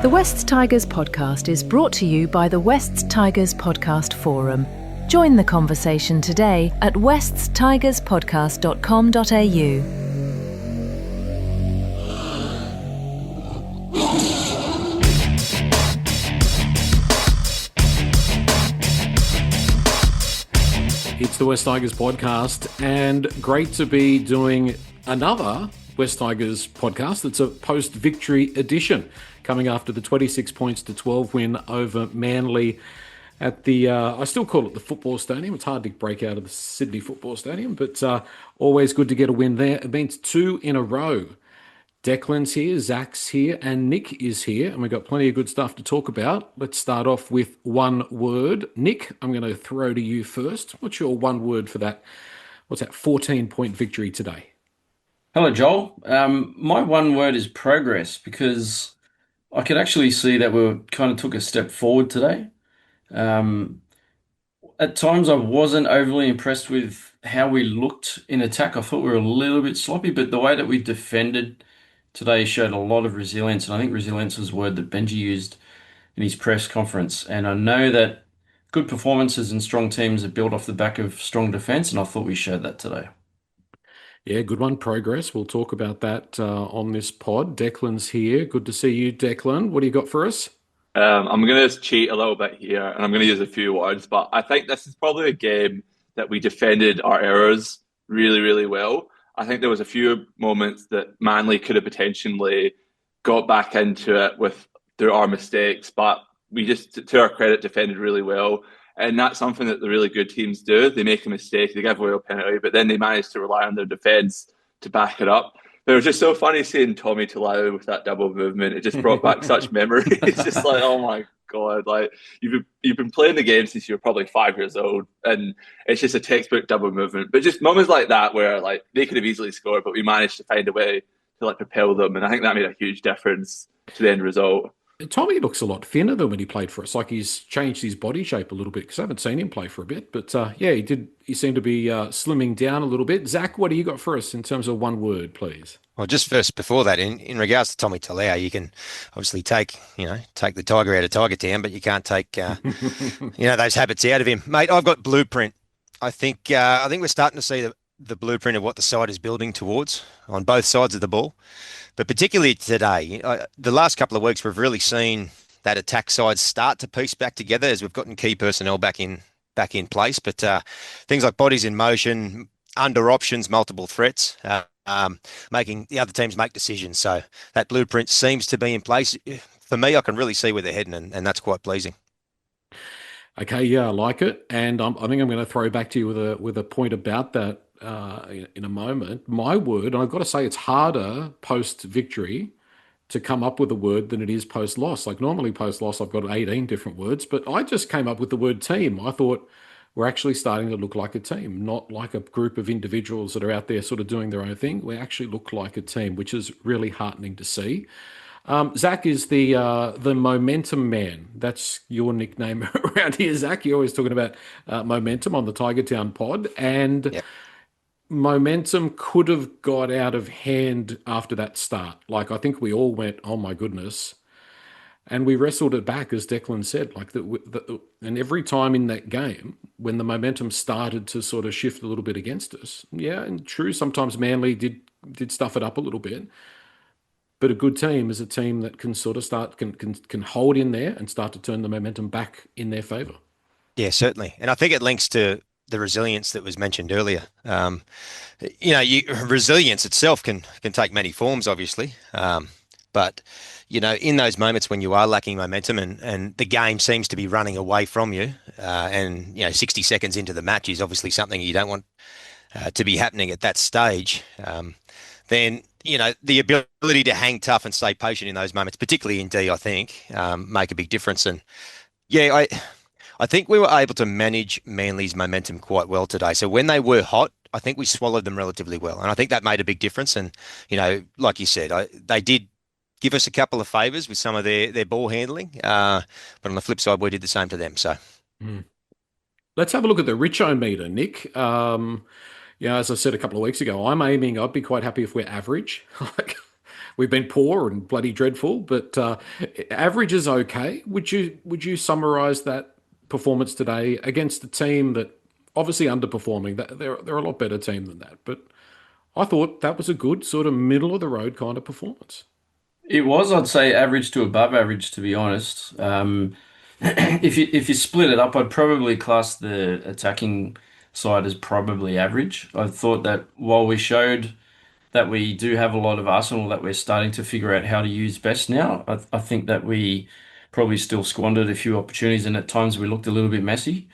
The Wests Tigers podcast is brought to you by the Wests Tigers Podcast Forum. Join the conversation today at weststigerspodcast.com.au. It's the West Tigers podcast, and great to be doing another West Tigers podcast. It's a post-victory edition, coming after the 26 points to 12 win over Manly at the, I still call it the football stadium. It's hard to break out of the Sydney football stadium, but always good to get a win there. It means 2 in a row. Declan's here, Zach's here, and Nick is here, and we've got plenty of good stuff to talk about. Let's start off with one word. Nick, I'm going to throw to you first. What's your one word for that? What's that 14-point victory today? Hello, Joel. My one word is progress, because I could actually see that we kind of took a step forward today. At times, I wasn't overly impressed with how we looked in attack. I thought we were a little bit sloppy, but the way that we defended today showed a lot of resilience. And I think resilience was a word that Benji used in his press conference. And I know that good performances and strong teams are built off the back of strong defense, and I thought we showed that today. Yeah, good one. Progress. We'll talk about that on this pod. Declan's here. Good to see you, Declan. What do you got for us? I'm going to cheat a little bit here, and I'm going to use a few words, but I think this is probably a game that we defended our errors really, really well. I think there was a few moments that Manly could have potentially got back into it through our mistakes, but we just, to our credit, defended really well. And that's something that the really good teams do. They make a mistake, they give away a penalty, but then they manage to rely on their defence to back it up. But it was just so funny seeing Tommy Talau with that double movement. It just brought back such memories. It's just like, oh my God, like you've been playing the game since you were probably 5 years old, and it's just a textbook double movement. But just moments like that where like they could have easily scored, but we managed to find a way to like propel them, and I think that made a huge difference to the end result. Tommy looks a lot thinner than when he played for us. Like he's changed his body shape a little bit, because I haven't seen him play for a bit. But yeah, he did. He seemed to be slimming down a little bit. Zach, what do you got for us in terms of one word, please? Well, just first before that, in regards to Tommy Talau, you can obviously take the tiger out of Tiger Town, but you can't take those habits out of him, mate. I've got blueprint. I think we're starting to see the blueprint of what the side is building towards on both sides of the ball. But particularly today, the last couple of weeks, we've really seen that attack side start to piece back together as we've gotten key personnel back in place. But things like bodies in motion, under options, multiple threats, making the other teams make decisions. So that blueprint seems to be in place. For me, I can really see where they're heading, and that's quite pleasing. Okay, yeah, I like it, and I think I'm going to throw back to you with a point about that in a moment. My word, and I've got to say, it's harder post-victory to come up with a word than it is post-loss. Like normally post-loss, I've got 18 different words, but I just came up with the word team. I thought we're actually starting to look like a team, not like a group of individuals that are out there sort of doing their own thing. We actually look like a team, which is really heartening to see. Zach is the momentum man. That's your nickname around here, Zach. You're always talking about momentum on the Tiger Town pod, and Yep. Momentum could have got out of hand after that start. Like I think we all went, "Oh my goodness," and we wrestled it back, as Declan said. Like and every time in that game, when the momentum started to sort of shift a little bit against us, yeah, and true, sometimes Manly did stuff it up a little bit. But a good team is a team that can sort of can hold in there and start to turn the momentum back in their favour. Yeah, certainly. And I think it links to the resilience that was mentioned earlier. Resilience itself can take many forms, obviously. But in those moments when you are lacking momentum and the game seems to be running away from you, and 60 seconds into the match is obviously something you don't want to be happening at that stage. Then the ability to hang tough and stay patient in those moments, particularly in D, I think, make a big difference. And yeah, I think we were able to manage Manly's momentum quite well today. So when they were hot, I think we swallowed them relatively well. And I think that made a big difference. And, like you said, they did give us a couple of favours with some of their ball handling. But on the flip side, we did the same to them. So Let's have a look at the Richo Meter, Nick. As I said a couple of weeks ago, I'd be quite happy if we're average. we've been poor and bloody dreadful, but average is okay. Would you summarise that performance today against a team that obviously underperforming? That they're a lot better team than that, but I thought that was a good sort of middle of the road kind of performance. It was, I'd say, average to above average, to be honest. If you split it up, I'd probably class the attacking side as probably average. I thought that while we showed that we do have a lot of arsenal that we're starting to figure out how to use best now, I think that we probably still squandered a few opportunities, and at times we looked a little bit messy.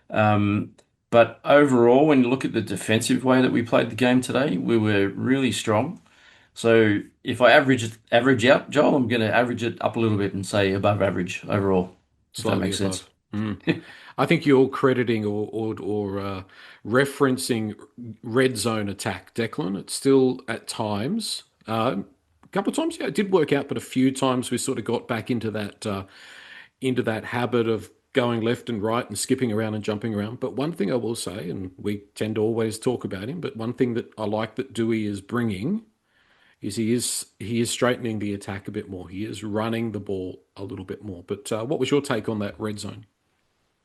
Um, but overall, when you look at the defensive way that we played the game today, we were really strong. So if I average out, Joel, I'm going to average it up a little bit and say above average overall, if that Slightly makes sense. above. I think you're crediting or referencing red zone attack, Declan. It's still at times, a couple of times, yeah, it did work out, but a few times we sort of got back into that habit of going left and right and skipping around and jumping around. But one thing I will say, and we tend to always talk about him, but one thing that I like that Dewey is bringing is he is straightening the attack a bit more. He is running the ball a little bit more. But what was your take on that red zone?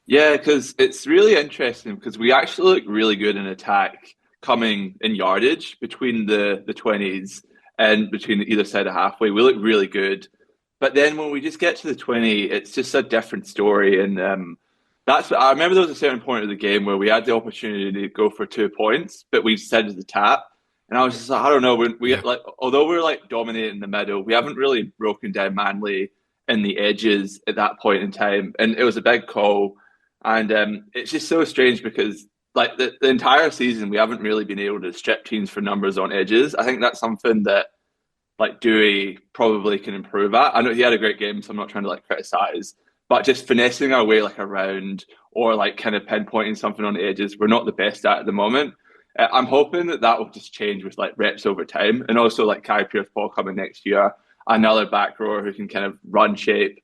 Yeah, because it's really interesting because we actually look really good in attack coming in yardage between the 20s and between either side of halfway. We look really good. But then when we just get to the 20, it's just a different story. And I remember there was a certain point of the game where we had the opportunity to go for 2 points, but we decided to tap. And I was just like, I don't know. We Yeah. like, although we're like dominating the middle, we haven't really broken down Manly in the edges at that point in time. And it was a big call. And it's just so strange because like the entire season, we haven't really been able to strip teams for numbers on edges. I think that's something that like Dewey probably can improve at. I know he had a great game, so I'm not trying to like criticize, but just finessing our way like around or like kind of pinpointing something on the edges, we're not the best at the moment. I'm hoping that that will just change with like reps over time, and also like Kai Pierce-Paul coming next year, another back rower who can kind of run shape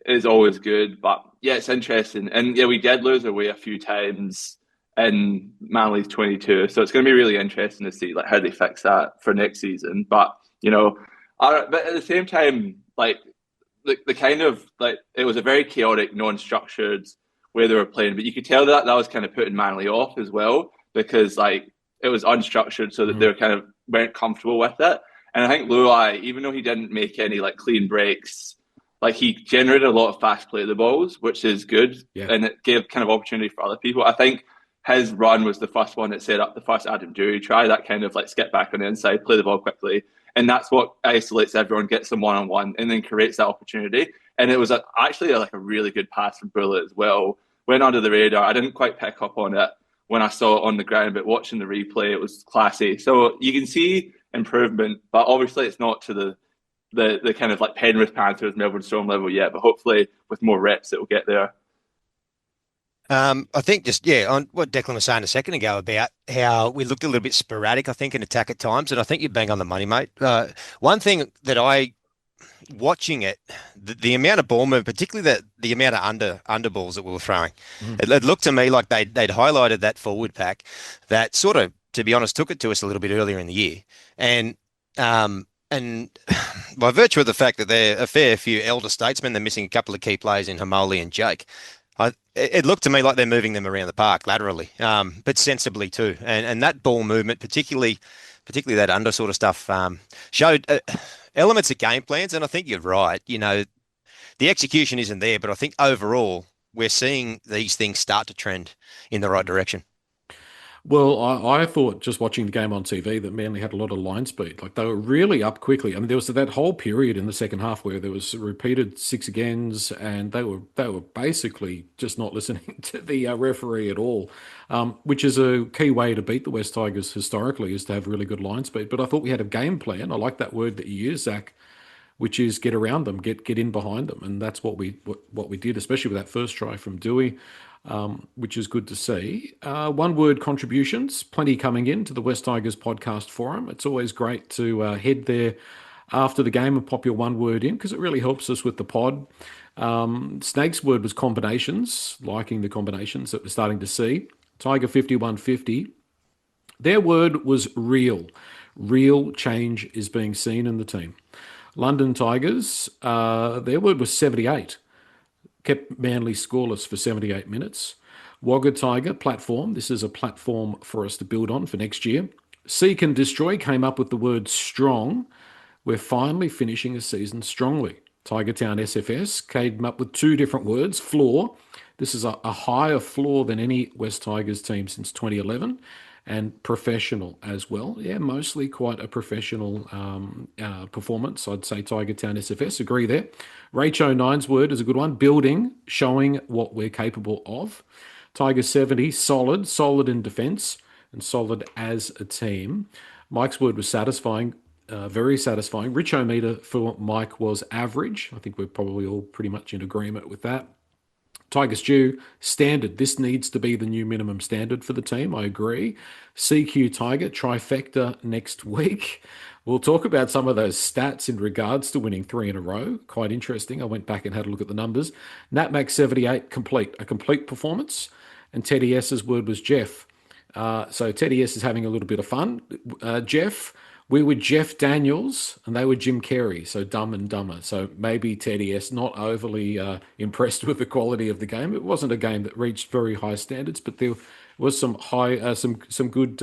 is always good. But yeah, it's interesting, and yeah, we did lose our way a few times in Manly's 22, so it's going to be really interesting to see like how they fix that for next season. But but at the same time, like the kind of like it was a very chaotic, non-structured way they were playing, but you could tell that that was kind of putting Manly off as well because like it was unstructured, so that they were kind of weren't comfortable with it. And I think Luai, even though he didn't make any like clean breaks, like he generated a lot of fast play of the balls, which is good, Yeah. and it gave kind of opportunity for other people. I think his run was the first one that set up the first Adam Dewey try, that kind of like skip back on the inside, play the ball quickly. And that's what isolates everyone, gets them one-on-one, and then creates that opportunity. And it was actually like a really good pass from Bullet as well. Went under the radar. I didn't quite pick up on it when I saw it on the ground, but watching the replay, it was classy. So you can see improvement, but obviously it's not to the kind of like Penrith Panthers, Melbourne Storm level yet. But hopefully with more reps, it will get there. I think just, yeah, on what Declan was saying a second ago about how we looked a little bit sporadic, I think, in attack at times. And I think you're bang on the money, mate. One thing that watching it, the amount of ball movement, particularly the amount of under balls that we were throwing, it looked to me like they'd highlighted that forward pack that sort of, to be honest, took it to us a little bit earlier in the year. And by virtue of the fact that they're a fair few elder statesmen, they're missing a couple of key players in Hamoli and Jake. It looked to me like they're moving them around the park laterally, but sensibly too. And that ball movement, particularly that under sort of stuff, showed elements of game plans. And I think you're right. The execution isn't there, but I think overall we're seeing these things start to trend in the right direction. Well, I thought just watching the game on TV that Manly had a lot of line speed. Like they were really up quickly. I mean, there was that whole period in the second half where there was repeated six agains, and they were basically just not listening to the referee at all, which is a key way to beat the West Tigers historically, is to have really good line speed. But I thought we had a game plan. I like that word that you use, Zach, which is get around them, get in behind them, and that's what we did, especially with that first try from Dewey. Which is good to see. One word contributions, plenty coming in to the West Tigers podcast forum. It's always great to head there after the game and pop your one word in because it really helps us with the pod. Snake's word was combinations, liking the combinations that we're starting to see. Tiger 5150. Their word was real. Real change is being seen in the team. London Tigers, their word was 78. Kept Manly scoreless for 78 minutes. Wagga Tiger platform. This is a platform for us to build on for next year. Seek and Destroy came up with the word strong. We're finally finishing a season strongly. Tiger Town SFS came up with two different words. Floor. This is a higher floor than any West Tigers team since 2011. And professional as well. Yeah, mostly quite a professional performance. I'd say Tiger Town SFS, agree there. Richo Nine's word is a good one. Building, showing what we're capable of. Tiger 70, solid in defence and solid as a team. Mike's word was satisfying, very satisfying. Richo Meter for Mike was average. I think we're probably all pretty much in agreement with that. Tiger Stew, standard. This needs to be the new minimum standard for the team. I agree. CQ Tiger, trifecta next week. We'll talk about some of those stats in regards to winning 3 in a row. Quite interesting. I went back and had a look at the numbers. NatMax 78, complete. A complete performance. And Teddy S's word was Jeff. So Teddy S is having a little bit of fun. Jeff, we were Jeff Daniels and they were Jim Carrey, so Dumb and Dumber. So maybe Teddy S not overly impressed with the quality of the game. It wasn't a game that reached very high standards, but there was some good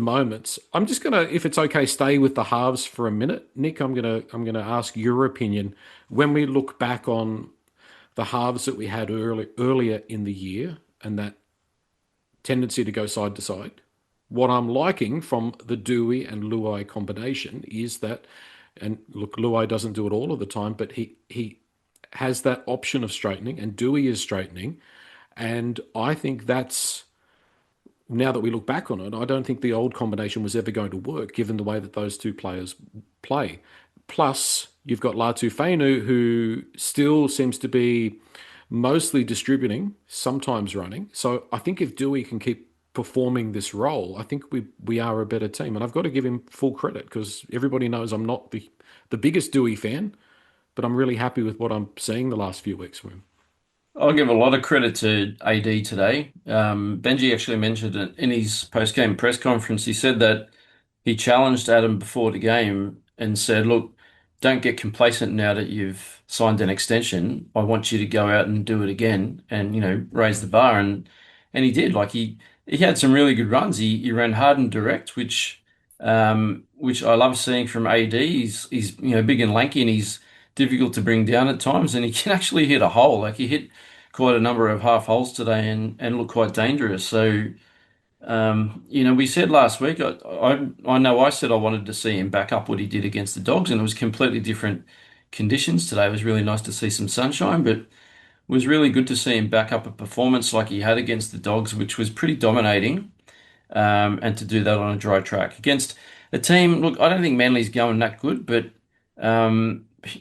moments. I'm just gonna, if it's okay, stay with the halves for a minute. Nick, I'm gonna ask your opinion when we look back on the halves that we had earlier in the year and that tendency to go side to side. What I'm liking from the Dewey and Luai combination is that, and look, Luai doesn't do it all of the time, but he has that option of straightening, and Dewey is straightening. And I think that's, now that we look back on it, I don't think the old combination was ever going to work, given the way that those two players play. Plus, you've got Latu Fainu, who still seems to be mostly distributing, sometimes running. So I think if Dewey can keep performing this role, I think we are a better team. And I've got to give him full credit because everybody knows I'm not the biggest Dewey fan, but I'm really happy with what I'm seeing the last few weeks from him. I'll give a lot of credit to AD today. Benji actually mentioned it in his post-game press conference. He said that he challenged Adam before the game and said, look, don't get complacent now that you've signed an extension. I want you to go out and do it again and, raise the bar. And he did. Like he had some really good runs. He ran hard and direct, which I love seeing from AD. He's big and lanky and he's difficult to bring down at times, and he can actually hit a hole. Like he hit quite a number of half holes today and looked quite dangerous. So we said last week, I know I said I wanted to see him back up what he did against the Dogs, and it was completely different conditions today. It was really nice to see some sunshine, but it was really good to see him back up a performance like he had against the Dogs, which was pretty dominating, and to do that on a dry track against a team. Look, I don't think Manly's going that good, but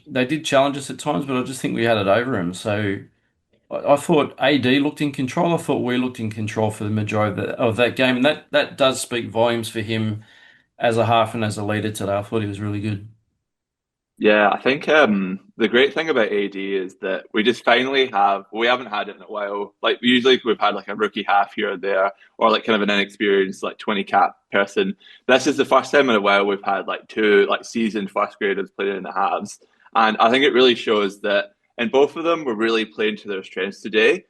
they did challenge us at times, but I just think we had it over him. So I thought AD looked in control. I thought we looked in control for the majority of that game, and that does speak volumes for him as a half and as a leader today. I thought he was really good. Yeah, I think the great thing about AD is that we just finally we haven't had it in a while. Like usually we've had like a rookie half here or there, or like kind of an inexperienced like 20 cap person. This is the first time in a while we've had like two like seasoned first graders playing in the halves. And I think it really shows that, and both of them were really playing to their strengths today.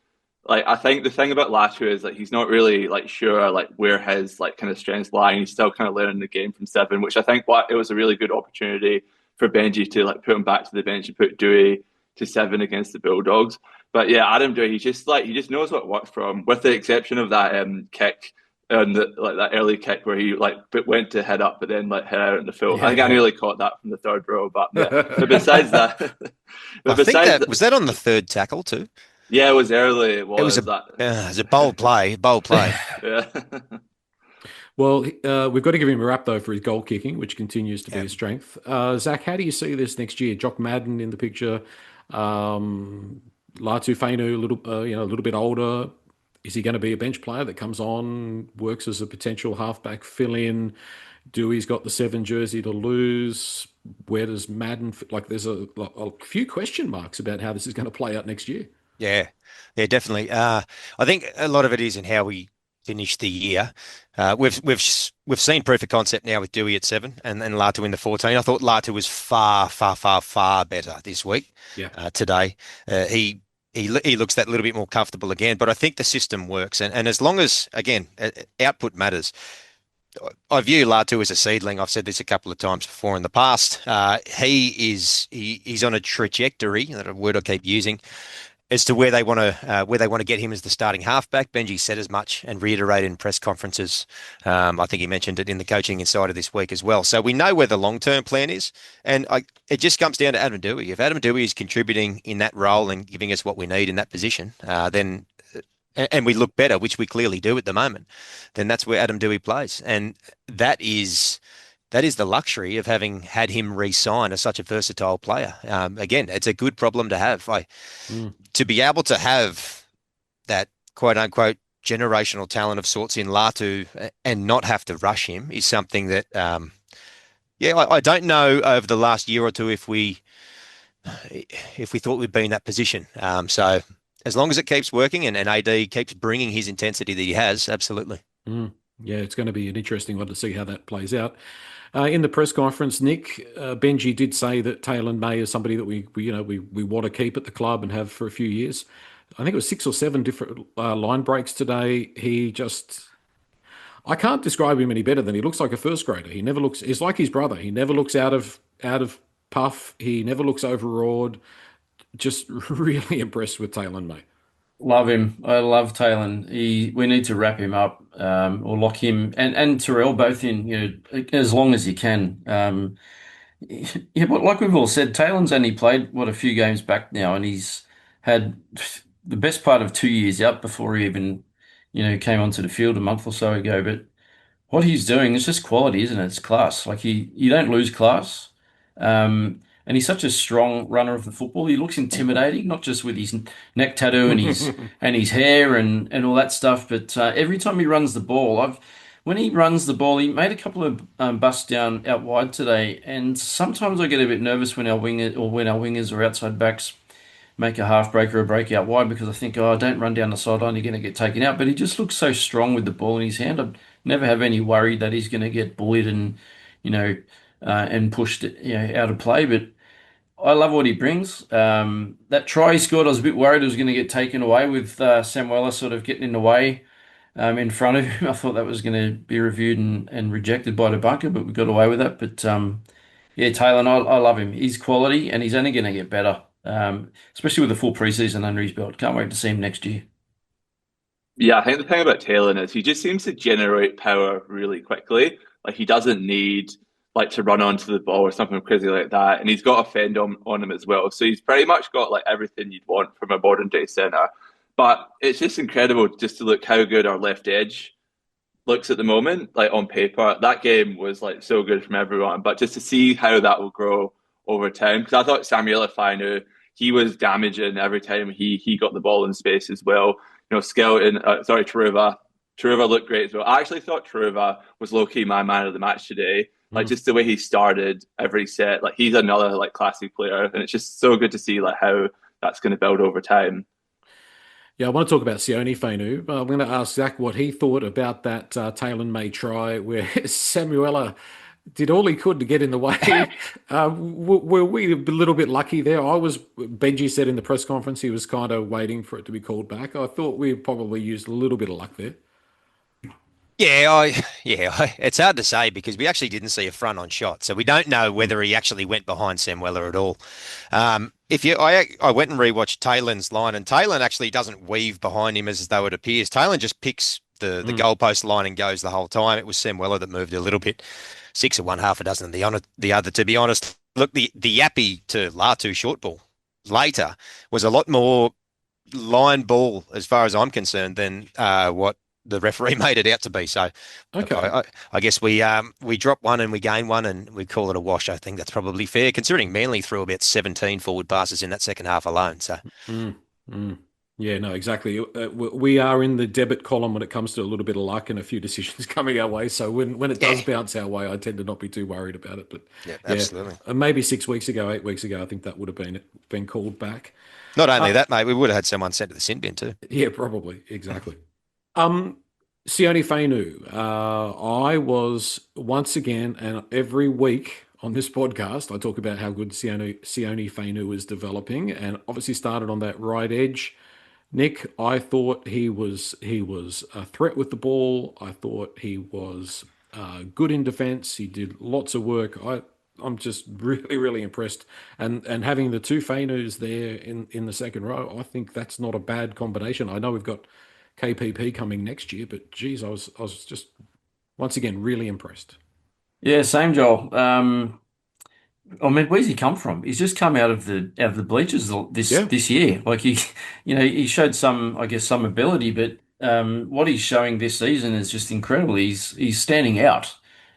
Like I think the thing about Latu is like he's not really like sure like where his like kind of strengths lie, and he's still kind of learning the game from seven, which I think it was a really good opportunity for Benji to like put him back to the bench and put Dewey to seven against the Bulldogs. But yeah, Adam Dewey, he just knows what works for him, with the exception of that kick and that early kick where he like went to head up but then like head out in the full. I think I nearly caught that from the third row, but yeah. But besides that, was that on the third tackle too? Yeah, it was early. It was a bold play. Yeah. Well, we've got to give him a rap, though, for his goal kicking, which continues to be a strength. Zach, how do you see this next year? Jock Madden in the picture. Latu Fainu, a little bit older. Is he going to be a bench player that comes on, works as a potential halfback fill-in? Dewey's got the 7 jersey to lose. Where does Madden fit? Like, there's a few question marks about how this is going to play out next year. Yeah, definitely. I think a lot of it is in how we finish the year. We've seen proof of concept now with Dewey at 7 and Latu in the 14. I thought Latu was far better this week. Yeah. Today, he looks that little bit more comfortable again. But I think the system works, and as long as again output matters. I view Latu as a seedling. I've said this a couple of times before in the past. He's on a trajectory, that a word I keep using, as to where they want to get him as the starting halfback. Benji said as much and reiterated in press conferences. I think he mentioned it in the coaching inside of this week as well. So we know where the long-term plan is, and it just comes down to Adam Dewey. If Adam Dewey is contributing in that role and giving us what we need in that position, then and we look better, which we clearly do at the moment, then that's where Adam Dewey plays, and that is the luxury of having had him re-sign as such a versatile player. Again, it's a good problem to have. To be able to have that quote unquote generational talent of sorts in Latu and not have to rush him is something that, I don't know over the last year or two if we thought we'd be in that position. So as long as it keeps working and AD keeps bringing his intensity that he has, absolutely. Yeah, it's going to be an interesting one to see how that plays out. In the press conference, Nick, Benji did say that Taylor May is somebody that we want to keep at the club and have for a few years. I think it was 6 or 7 different line breaks today. I can't describe him any better than he looks like a first grader. He's like his brother. He never looks out of puff. He never looks overawed. Just really impressed with Taylor May. Love him. I love Talon. We need to wrap him up, or lock him and Terrell both in, as long as you can. Yeah, but like we've all said, Talon's only played a few games back now, and he's had the best part of 2 years out before he even, came onto the field a month or so ago. But what he's doing is just quality, isn't it? It's class. Like you don't lose class. And he's such a strong runner of the football. He looks intimidating, not just with his neck tattoo and his hair and all that stuff, but every time he runs the ball, when he runs the ball, he made a couple of busts down out wide today, and sometimes I get a bit nervous when our wingers or outside backs make a half break or a break out wide, because I think, don't run down the sideline, you're going to get taken out. But he just looks so strong with the ball in his hand. I never have any worry that he's going to get bullied and and pushed out of play. But I love what he brings. That try he scored, I was a bit worried it was going to get taken away with Samuela sort of getting in the way in front of him. I thought that was going to be reviewed and rejected by the bunker, but we got away with that. But yeah, Taylor, I love him. He's quality, and he's only going to get better, especially with the full preseason under his belt. Can't wait to see him next year. Yeah, I think the thing about Taylor is he just seems to generate power really quickly. Like, he doesn't need to run onto the ball or something crazy like that, and he's got a fend on him as well. So he's pretty much got everything you'd want from a modern day centre. But it's just incredible just to look how good our left edge looks at the moment. On paper, that game was so good from everyone. But just to see how that will grow over time, because I thought Samuel Fainu, he was damaging every time he got the ball in space as well. Skelton, Truva looked great as well. I actually thought Truva was low-key my man of the match today. Just the way he started every set, he's another classy player, and it's just so good to see how that's going to build over time. Yeah, I want to talk about Sione Fainu. I'm going to ask Zach what he thought about that Taylor May try where Samuela did all he could to get in the way. Were we a little bit lucky there? Benji said in the press conference he was kind of waiting for it to be called back. I thought we probably used a little bit of luck there. Yeah, it's hard to say because we actually didn't see a front-on shot, so we don't know whether he actually went behind Samuela at all. I went and rewatched Taylor's line, and Taylor actually doesn't weave behind him as though it appears. Taylor just picks the goalpost line and goes the whole time. It was Samuela that moved a little bit, 6 of one, half a dozen of the other. To be honest, look, the yappy to Latu short ball later was a lot more line ball as far as I'm concerned than what the referee made it out to be. So okay. I guess we drop one and we gain one and we call it a wash. I think that's probably fair considering Manly threw about 17 forward passes in that second half alone. So yeah, no, exactly. We are in the debit column when it comes to a little bit of luck and a few decisions coming our way. So when it does bounce our way, I tend to not be too worried about it. But absolutely. Maybe 6 weeks ago, 8 weeks ago, I think that would have been called back. Not only that, mate, we would have had someone sent to the sin bin too. Yeah, probably. Exactly. Sione Fainu. I was once again, and every week on this podcast, I talk about how good Sione Fainu is developing, and obviously started on that right edge. Nick, I thought he was a threat with the ball. I thought he was good in defence. He did lots of work. I'm just really impressed. And having the two Fainus there in the second row, I think that's not a bad combination. I know we've got KPP coming next year, but geez, I was just once again really impressed. Yeah, same, Joel. I mean, where's he come from? He's just come out of the bleachers Yeah. this year. Like he, he showed some, I guess, some ability, but what he's showing this season is just incredible. He's standing out.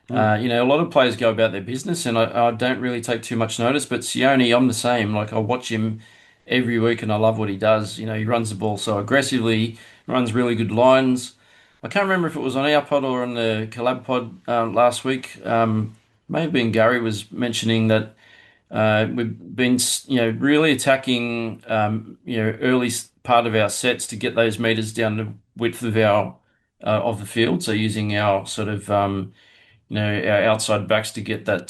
Mm. A lot of players go about their business, and I don't really take too much notice. But Sione, I'm the same. Like I watch him every week, and I love what he does. He runs the ball so aggressively, runs really good lines. I can't remember if it was on our pod or on the collab pod last week. May have been Gary was mentioning that we've been, really attacking, early part of our sets to get those meters down the width of our of the field. So using our sort of, our outside backs to get that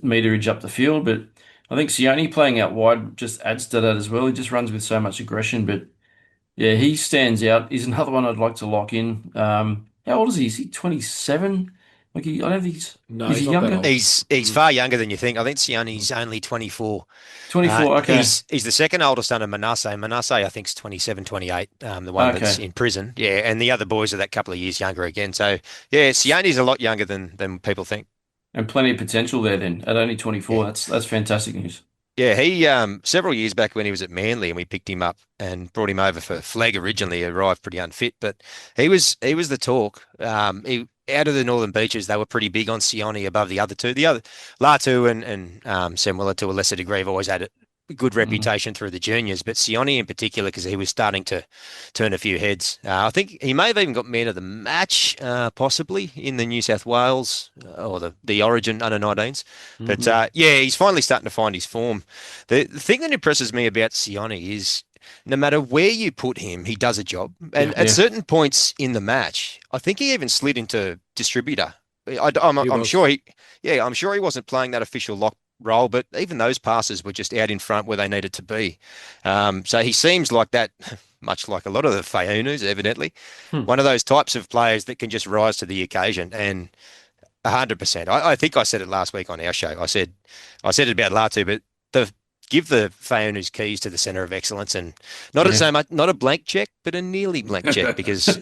meterage up the field. But I think Sione playing out wide just adds to that as well. He just runs with so much aggression. But yeah, he stands out. He's another one I'd like to lock in. How old is he? Is he 27? Like I don't think No, is he he's not that younger? old. He's Mm. far younger than you think. I think Sione's only 24. 24. Okay. He's the second oldest under Manasseh. Manasseh, I think, is 27, 28, the one that's Okay. in prison. Yeah, and the other boys are that couple of years younger again. So, yeah, Sione's a lot younger than people think. And plenty of potential there then at only 24. Yeah. That's fantastic news. Yeah, he several years back when he was at Manly and we picked him up and brought him over for flag originally. He arrived pretty unfit, but he was the talk. Out of the Northern Beaches, they were pretty big on Sione above the other two. The other Latu and Semwilla to a lesser degree have always had a good Mm. reputation through the juniors, but Sione in particular because he was starting to turn a few heads. I think he may have even got man of the match, possibly in the New South Wales or the Origin under-19s. But Hmm. yeah, he's finally starting to find his form. The thing that impresses me about Sione is no matter where you put him, he does a job. And Yeah, at Yeah. certain points in the match, I think he even slid into distributor. he I'm was. sure yeah, I'm sure he wasn't playing that official lock role, but even those passes were just out in front where they needed to be. So he seems like that, much like a lot of the Fayunus, evidently, Hmm. one of those types of players that can just rise to the occasion. And 100%. I think I said it last week on our show. I said it about Latu, but the give the Fayunu's keys to the centre of excellence and Yeah. not a blank check, but a nearly blank check because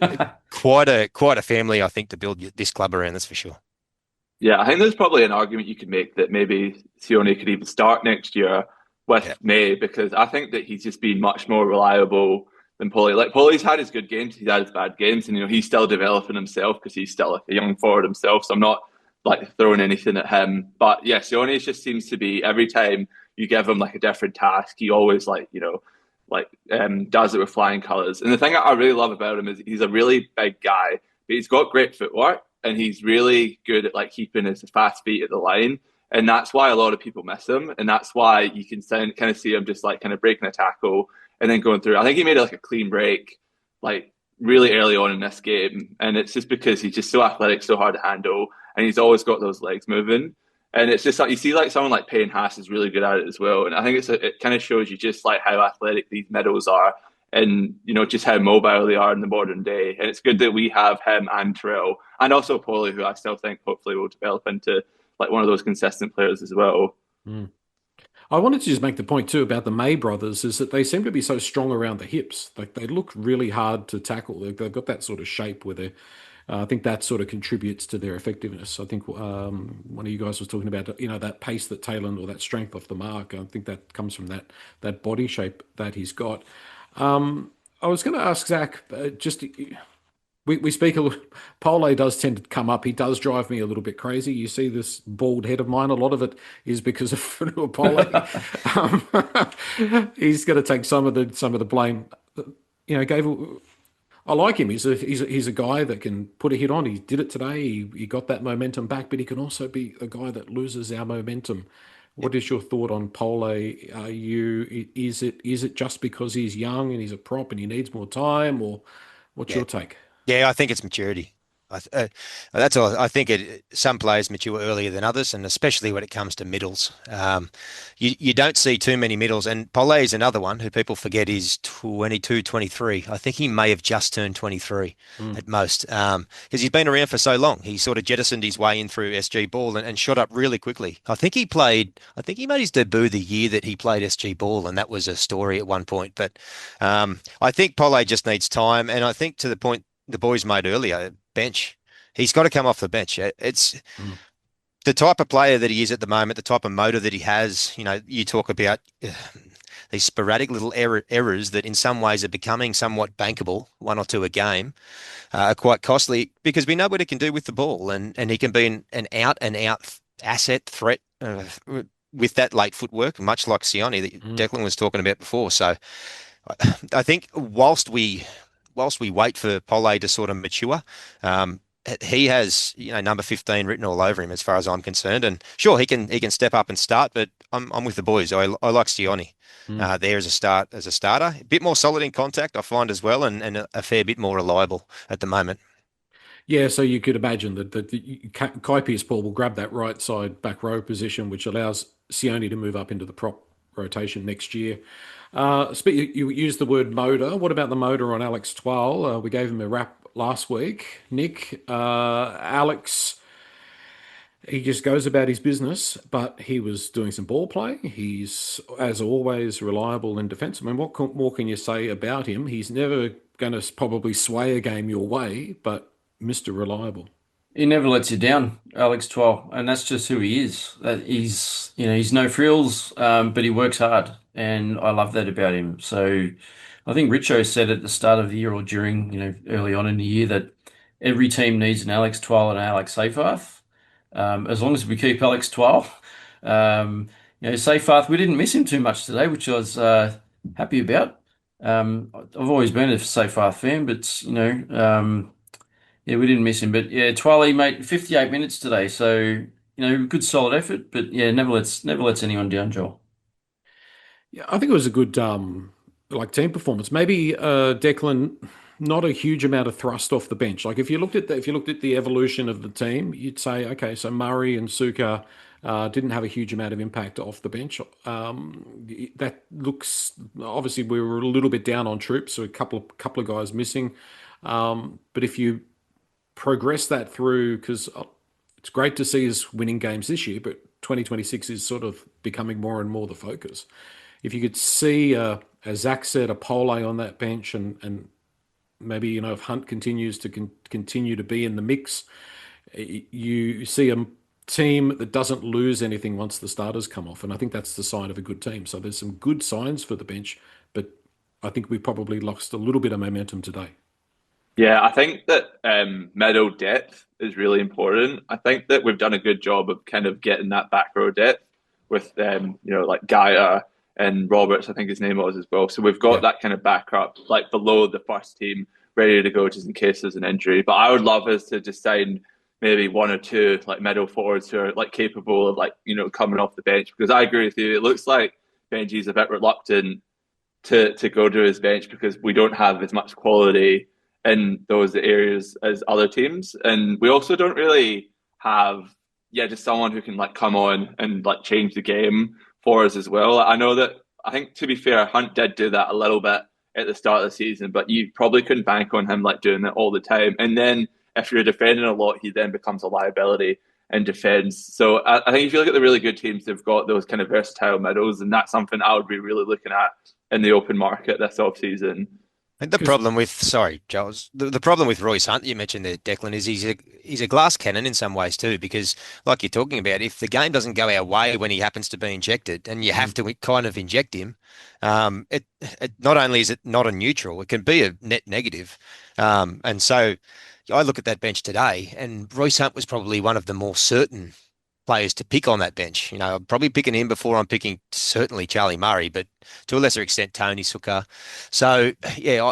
quite a family I think to build this club around. That's for sure. Yeah, I think there's probably an argument you could make that maybe Sione could even start next year with Yeah, May because I think that he's just been much more reliable than Polly. Like Polly's had his good games, he's had his bad games, and he's still developing himself because he's still like a young forward himself. So I'm not like throwing anything at him. But yeah, Sione just seems to be every time you give him like a different task, he always does it with flying colours. And the thing I really love about him is he's a really big guy, but he's got great footwork and he's really good at like keeping his fast feet at the line. And that's why a lot of people miss him. And that's why you can kind of see him just like kind of breaking a tackle and then going through. I think he made like a clean break, like really early on in this game. And it's just because he's just so athletic, so hard to handle. And he's always got those legs moving. And it's just like you see, like someone like Payne Haas is really good at it as well. And I think it kind of shows you just like how athletic these middles are, and just how mobile they are in the modern day. And it's good that we have him and Terrell, and also Paulie, who I still think hopefully will develop into like one of those consistent players as well. Hmm. I wanted to just make the point too about the May brothers is that they seem to be so strong around the hips. Like they look really hard to tackle. They've got that sort of shape where they. I think that sort of contributes to their effectiveness. I think one of you guys was talking about that pace that Taylor or that strength off the mark. I think that comes from that body shape that he's got. I was going to ask Zach just we speak a little. Pole does tend to come up. He does drive me a little bit crazy. You see this bald head of mine. A lot of it is because of Pole. He's going to take some of the blame. Gave. I like him. He's a guy that can put a hit on. He did it today. He got that momentum back, but he can also be a guy that loses our momentum. What is your thought on Pole? Is it just because he's young and he's a prop and he needs more time, or what's yeah. your take? Yeah, I think it's maturity. That's all. I think some players mature earlier than others, and especially when it comes to middles. You don't see too many middles, and Pole is another one who people forget is 22, 23. I think he may have just turned 23 Mm. at most, because he's been around for so long. He sort of jettisoned his way in through SG Ball and shot up really quickly. I think he made his debut the year that he played SG Ball, and that was a story at one point. But I think Pole just needs time, and I think to the point the boys made earlier, bench. He's got to come off the bench. It's Mm. the type of player that he is at the moment, the type of motor that he has. You talk about these sporadic little errors that in some ways are becoming somewhat bankable, one or two a game, are quite costly because we know what he can do with the ball, and he can be an out and out asset threat with that late footwork, much like Sione that Mm. Declan was talking about before. So I think whilst we wait for Pole to sort of mature, um, he has number 15 written all over him as far as I'm concerned. And sure, he can step up and start, but I'm with the boys. I like Sione Mm. there as a starter, a bit more solid in contact I find as well, and a fair bit more reliable at the moment. Yeah, so you could imagine that Kai Pearce-Paul will grab that right side back row position, which allows Sione to move up into the prop rotation next year. You used the word motor. What about the motor on Alex Twal? We gave him a rap last week. Nick, Alex, he just goes about his business, but he was doing some ball play. He's, as always, reliable in defence. I mean, more can you say about him? He's never going to probably sway a game your way, but Mr. Reliable. He never lets you down, Alex 12, and that's just who he is. That he's no frills, but he works hard, and I love that about him. So I think Richo said at the start of the year or during, early on in the year that every team needs an Alex 12 and an Alex Seyfarth. As long as we keep Alex 12. Seyfarth, we didn't miss him too much today, which I was happy about. I've always been a Seyfarth fan, but yeah, we didn't miss him, but yeah, Twiley made 58 minutes today, so good solid effort. But yeah, never lets anyone down, Joel. Yeah, I think it was a good like team performance. Maybe Declan, not a huge amount of thrust off the bench. Like if you looked at the evolution of the team, you'd say, okay, so Murray and Suka didn't have a huge amount of impact off the bench. That looks obviously we were a little bit down on troops, so a couple of guys missing. But if you progress that through, because it's great to see us winning games this year, but 2026 is sort of becoming more and more the focus. If you could see, as Zach said, a Pole on that bench, and maybe if Hunt continues to continue to be in the mix, you see a team that doesn't lose anything once the starters come off, and I think that's the sign of a good team. So there's some good signs for the bench, but I think we probably lost a little bit of momentum today. Yeah, I think that middle depth is really important. I think that we've done a good job of kind of getting that back row depth with like Gaia and Roberts, I think his name was as well. So we've got Yeah. that kind of backup like below the first team ready to go just in case there's an injury. But I would love us to just sign maybe one or two like middle forwards who are like capable of like, coming off the bench because I agree with you. It looks like Benji's a bit reluctant to go to his bench because we don't have as much quality in those areas as other teams, and we also don't really have just someone who can like come on and like change the game for us as well. I know that I think to be fair, Hunt did do that a little bit at the start of the season, but you probably couldn't bank on him like doing that all the time. And then if you're defending a lot, he then becomes a liability in defense. So I think if you look at the really good teams, they've got those kind of versatile middles, and that's something I would be really looking at in the open market this off season. And the Because problem with, sorry, Giles, the problem with Royce Hunt you mentioned there, Declan, is he's a glass cannon in some ways too, because like you're talking about, if the game doesn't go our way when he happens to be injected, and you have to kind of inject him, it not only is it not a neutral, it can be a net negative. And so I look at that bench today, and Royce Hunt was probably one of the more certain players to pick on that bench. I'm probably picking him before I'm picking certainly Charlie Murray, but to a lesser extent Tony Suka. So yeah,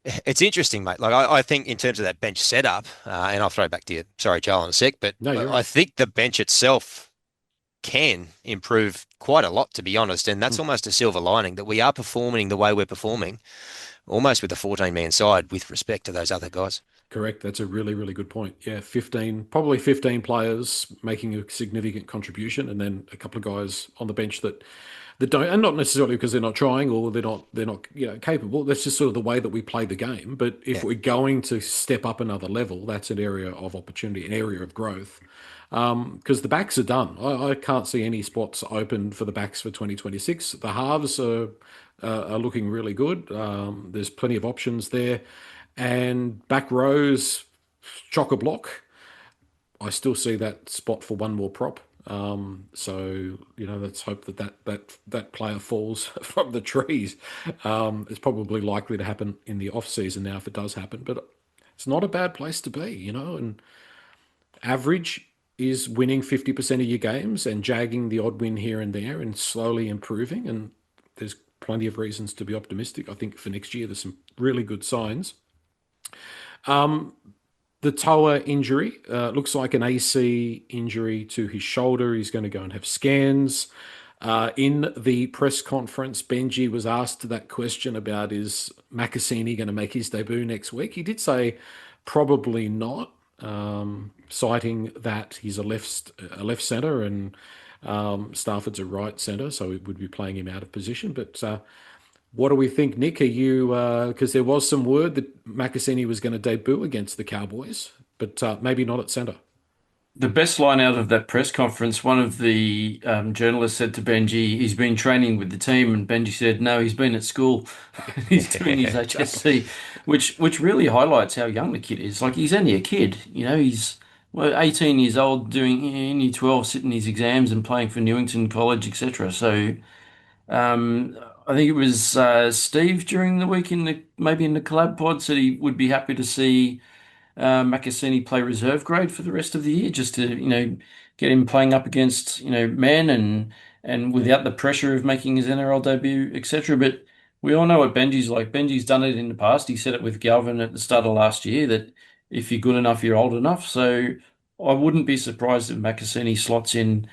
it's interesting, mate. Like I think in terms of that bench setup, and I'll throw back to you. Sorry, Charlie, in a sec, but no, you're I right. think the bench itself can improve quite a lot, to be honest. And that's almost a silver lining, that we are performing the way we're performing, almost with a 14-man side with respect to those other guys. Correct. That's a really, really good point. Yeah, 15, probably 15 players making a significant contribution, and then a couple of guys on the bench that don't, and not necessarily because they're not trying or they're not capable. That's just sort of the way that we play the game. But if Yeah. we're going to step up another level, that's an area of opportunity, an area of growth. Because the backs are done. I can't see any spots open for the backs for 2026. The halves are looking really good. There's plenty of options there. And back rows, chock a block. I still see that spot for one more prop. So let's hope that player falls from the trees. It's probably likely to happen in the off season now if it does happen, but it's not a bad place to be, and average is winning 50% of your games and jagging the odd win here and there and slowly improving. And there's plenty of reasons to be optimistic. I think for next year, there's some really good signs. The Toa injury looks like an AC injury to his shoulder. He's going to go and have scans. In the press conference, Benji was asked that question about, is Makasini going to make his debut next week? He did say probably not, citing that he's a left centre and Stafford's a right centre, so it would be playing him out of position. But what do we think, Nick? Are you, because there was some word that Makasini was going to debut against the Cowboys, but maybe not at centre. The best line out of that press conference, one of the journalists said to Benji, he's been training with the team, and Benji said, no, he's been at school. He's doing his HSC, which really highlights how young the kid is. Like, he's only a kid, he's 18 years old, doing in year 12, sitting his exams and playing for Newington College, etc. So I think it was Steve during the week maybe in the collab pod said he would be happy to see Makasini play reserve grade for the rest of the year, just to get him playing up against men and without the pressure of making his NRL debut, etc. But we all know what Benji's like. Benji's done it in the past. He said it with Galvin at the start of last year that if you're good enough, you're old enough. So I wouldn't be surprised if Makasini slots in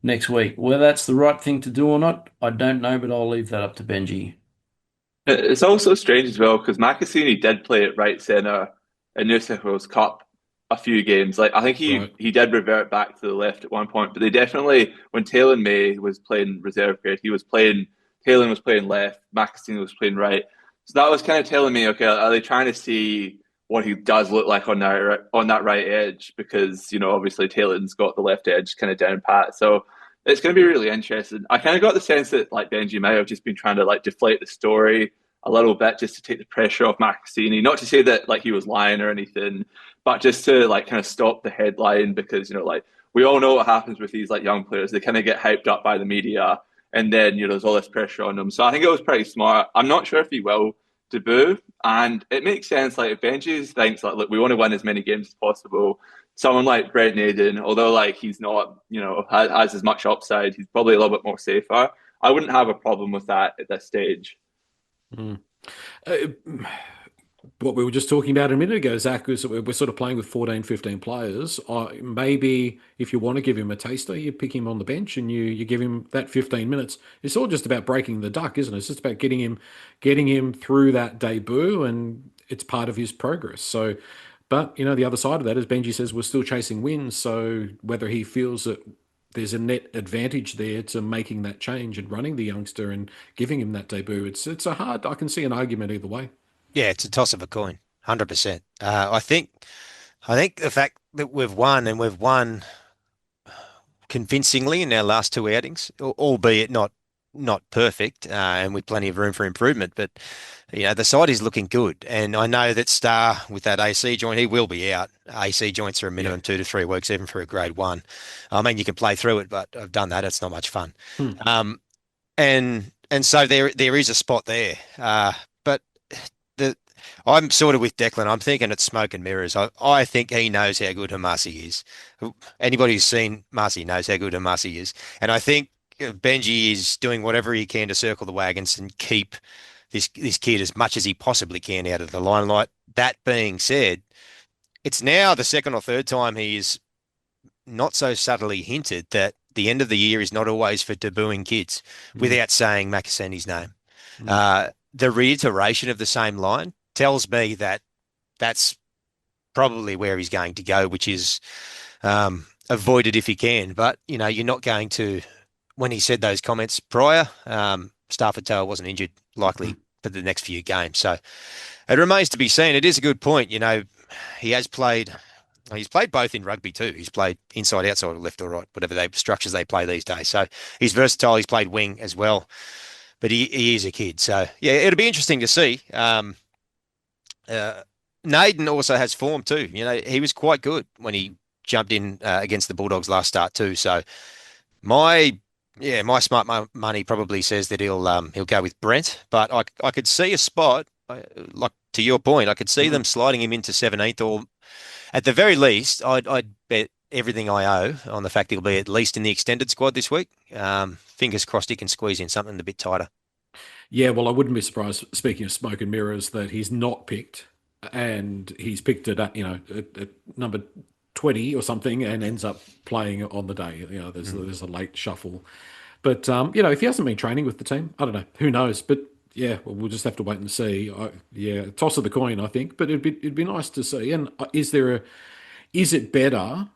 next week. Whether that's the right thing to do or not, I don't know, but I'll leave that up to Benji. It's also strange as well because Makasini did play at right centre in New South Wales Cup a few games. Like I think Right. he did revert back to the left at one point, but they definitely when Taylor May was playing reserve grade, Taylor was playing left, Makasini was playing right. So that was kind of telling me, okay, are they trying to see what he does look like on that right edge? Because obviously Taylor's got the left edge kind of down pat. So it's going to be really interesting. I kind of got the sense that like Benji might have just been trying to like deflate the story a little bit just to take the pressure off Makasini. Not to say that like he was lying or anything, but just to like kind of stop the headline because like we all know what happens with these like young players. They kind of get hyped up by the media, and then there's all this pressure on them. So I think it was pretty smart. I'm not sure if he will debut, and it makes sense. Like if Benji thinks like, look, we want to win as many games as possible. Someone like Brent Naden, although like he's not, has as much upside, he's probably a little bit more safer. I wouldn't have a problem with that at this stage. Uh, what we were just talking about a minute ago, Zach, is that we're sort of playing with 14, 15 players. Maybe if you want to give him a taster, you pick him on the bench and you give him that 15 minutes. It's all just about breaking the duck, isn't it? It's just about getting him through that debut, and it's part of his progress. So, but the other side of that is Benji says we're still chasing wins. So whether he feels that there's a net advantage there to making that change and running the youngster and giving him that debut, it's a hard. I can see an argument either way. Yeah, it's a toss of a coin, 100%. I think the fact that we've won convincingly in our last two outings, albeit not perfect, and with plenty of room for improvement. But the side is looking good, and I know that Star with that AC joint, he will be out. AC joints are a minimum 2 to 3 weeks, even for a grade 1. I mean, you can play through it, but I've done that. It's not much fun. And so there is a spot there, but I'm sort of with Declan. I'm thinking it's smoke and mirrors. I think he knows how good Hamasi is. Anybody who's seen Marcy knows how good Hamasi is. And I think Benji is doing whatever he can to circle the wagons and keep this kid as much as he possibly can out of the limelight. That being said, it's now the second or third time he's not so subtly hinted that the end of the year is not always for debuting kids without saying Makasendi's name. The reiteration of the same line tells me that that's probably where he's going to go, which is avoid it if he can. But, you're not going to, when he said those comments prior, Stafford Tower wasn't injured likely for the next few games. So it remains to be seen. It is a good point. He's played both in rugby too. He's played inside, outside, or left or right, whatever structures they play these days. So he's versatile. He's played wing as well, but he is a kid. So yeah, it'll be interesting to see. Naden also has form too. He was quite good when he jumped in against the Bulldogs last start too. So my smart money probably says that he'll go with Brent, but I could see a spot, like to your point, I could see them sliding him into 17th, or at the very least, I'd bet everything I owe on the fact he'll be at least in the extended squad this week. Fingers crossed he can squeeze in something a bit tighter. Yeah, well, I wouldn't be surprised, speaking of smoke and mirrors, that he's not picked, and he's picked it at number 20 or something, and ends up playing on the day. There's a late shuffle. But, if he hasn't been training with the team, I don't know. Who knows? But, yeah, well, we'll just have to wait and see. Toss of the coin, I think. But it'd be nice to see. And is it better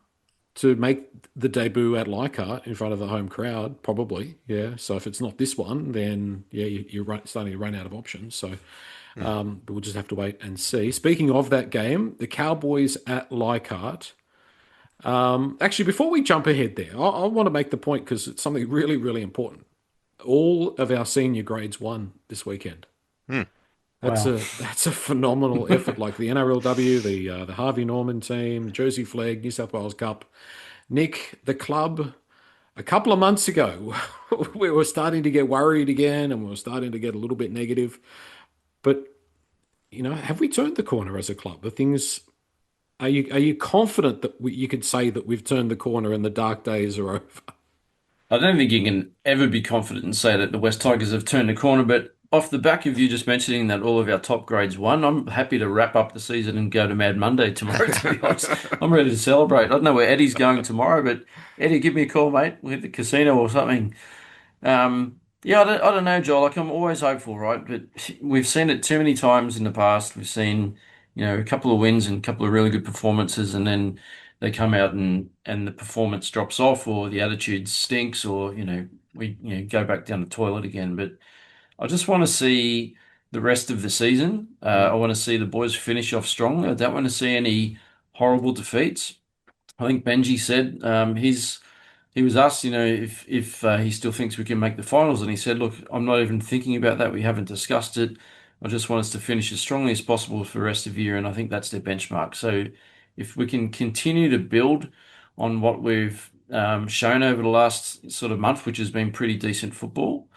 to make the debut at Leichhardt in front of the home crowd? Probably, yeah. So if it's not this one, then, yeah, you're starting to run out of options. So but we'll just have to wait and see. Speaking of that game, the Cowboys at Leichhardt. Actually, before we jump ahead there, I want to make the point because it's something really, really important. All of our senior grades won this weekend. That's a phenomenal effort. Like the NRLW, the Harvey Norman team, Jersey Flag, New South Wales Cup. Nick, the club, a couple of months ago, we were starting to get worried again, and we were starting to get a little bit negative. But have we turned the corner as a club? The things. Are you confident that you could say that we've turned the corner and the dark days are over? I don't think you can ever be confident and say that the West Tigers have turned the corner, but off the back of you just mentioning that all of our top grades won, I'm happy to wrap up the season and go to Mad Monday tomorrow, to be honest. I'm ready to celebrate. I don't know where Eddie's going tomorrow, but Eddie, give me a call, mate. We'll hit the casino or something. I don't know, Joel. Like, I'm always hopeful, right? But we've seen it too many times in the past. We've seen, a couple of wins and a couple of really good performances, and then they come out and the performance drops off, or the attitude stinks, or we go back down the toilet again. But I just want to see the rest of the season. I want to see the boys finish off strongly. I don't want to see any horrible defeats. I think Benji said he was asked, if he still thinks we can make the finals, and he said, "Look, I'm not even thinking about that. We haven't discussed it. I just want us to finish as strongly as possible for the rest of the year," and I think that's their benchmark. So, if we can continue to build on what we've shown over the last sort of month, which has been pretty decent football,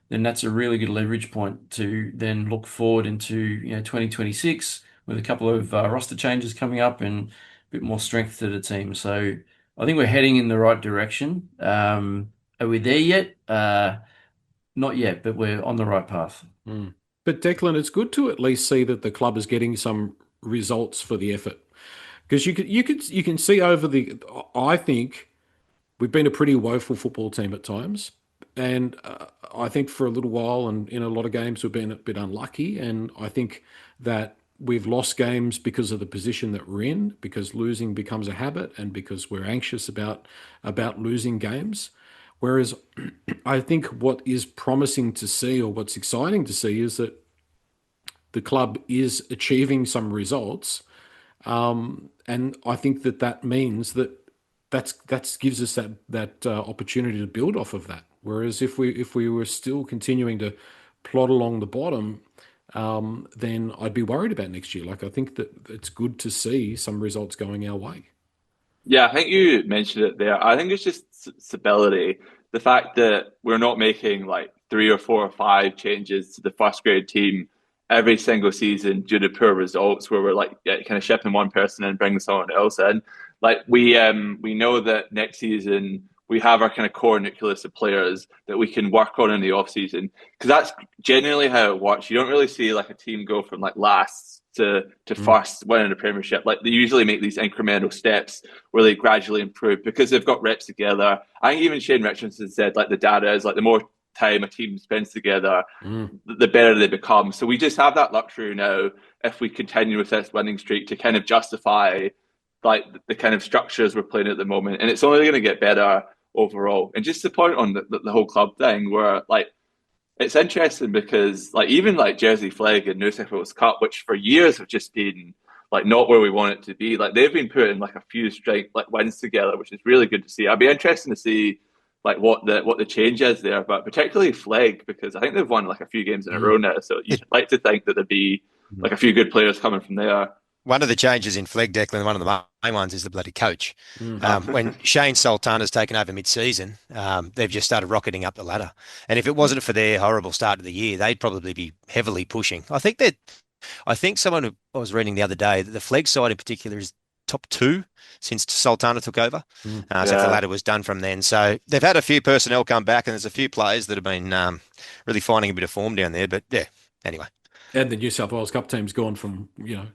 then that's a really good leverage point to then look forward into 2026 with a couple of roster changes coming up and a bit more strength to the team. So. I think we're heading in the right direction. Are we there yet? Not yet, but we're on the right path. But Declan, it's good to at least see that the club is getting some results for the effort, because you can see over the. I think we've been a pretty woeful football team at times, and I think for a little while and in a lot of games we've been a bit unlucky, and I think that. We've lost games because of the position that we're in, because losing becomes a habit, and because we're anxious about losing games. Whereas I think what is promising to see, or what's exciting to see, is that the club is achieving some results, and I think that means that gives us that opportunity to build off of that. Whereas if we were still continuing to plod along the bottom. Then I'd be worried about next year. Like, I think that it's good to see some results going our way. Yeah, I think you mentioned it there. I think it's just stability. The fact that we're not making like 3 or 4 or 5 changes to the first grade team every single season due to poor results, where we're like kind of shipping one person and bringing someone else in. Like we know that next season we have our kind of core nucleus of players that we can work on in the off season, because that's generally how it works. You don't really see like a team go from like last to first win in a Premiership. Like, they usually make these incremental steps where they gradually improve because they've got reps together. I think even Shane Richardson said, like, the data is like the more time a team spends together, the better they become. So we just have that luxury now, if we continue with this winning streak, to kind of justify like the kind of structures we're playing at the moment, and it's only going to get better overall. And just to point on the whole club thing, where like it's interesting because like even like Jersey Flegg and New South Wales Cup, which for years have just been like not where we want it to be, like they've been putting like a few straight like wins together, which is really good to see. I'd be interested to see like what the change is there, but particularly Flegg, because I think they've won like a few games in a row now. So you'd like to think that there'd be like a few good players coming from there. One of the changes in Flegg, Declan, one of the main ones is the bloody coach. When Shane Sultana's taken over mid-season, they've just started rocketing up the ladder. And if it wasn't for their horrible start of the year, they'd probably be heavily pushing. I think someone who I was reading the other day, that the Flegg side in particular is top 2 since Sultana took over. So the ladder was done from then. So they've had a few personnel come back, and there's a few players that have been really finding a bit of form down there. But yeah, anyway. And the New South Wales Cup team's gone from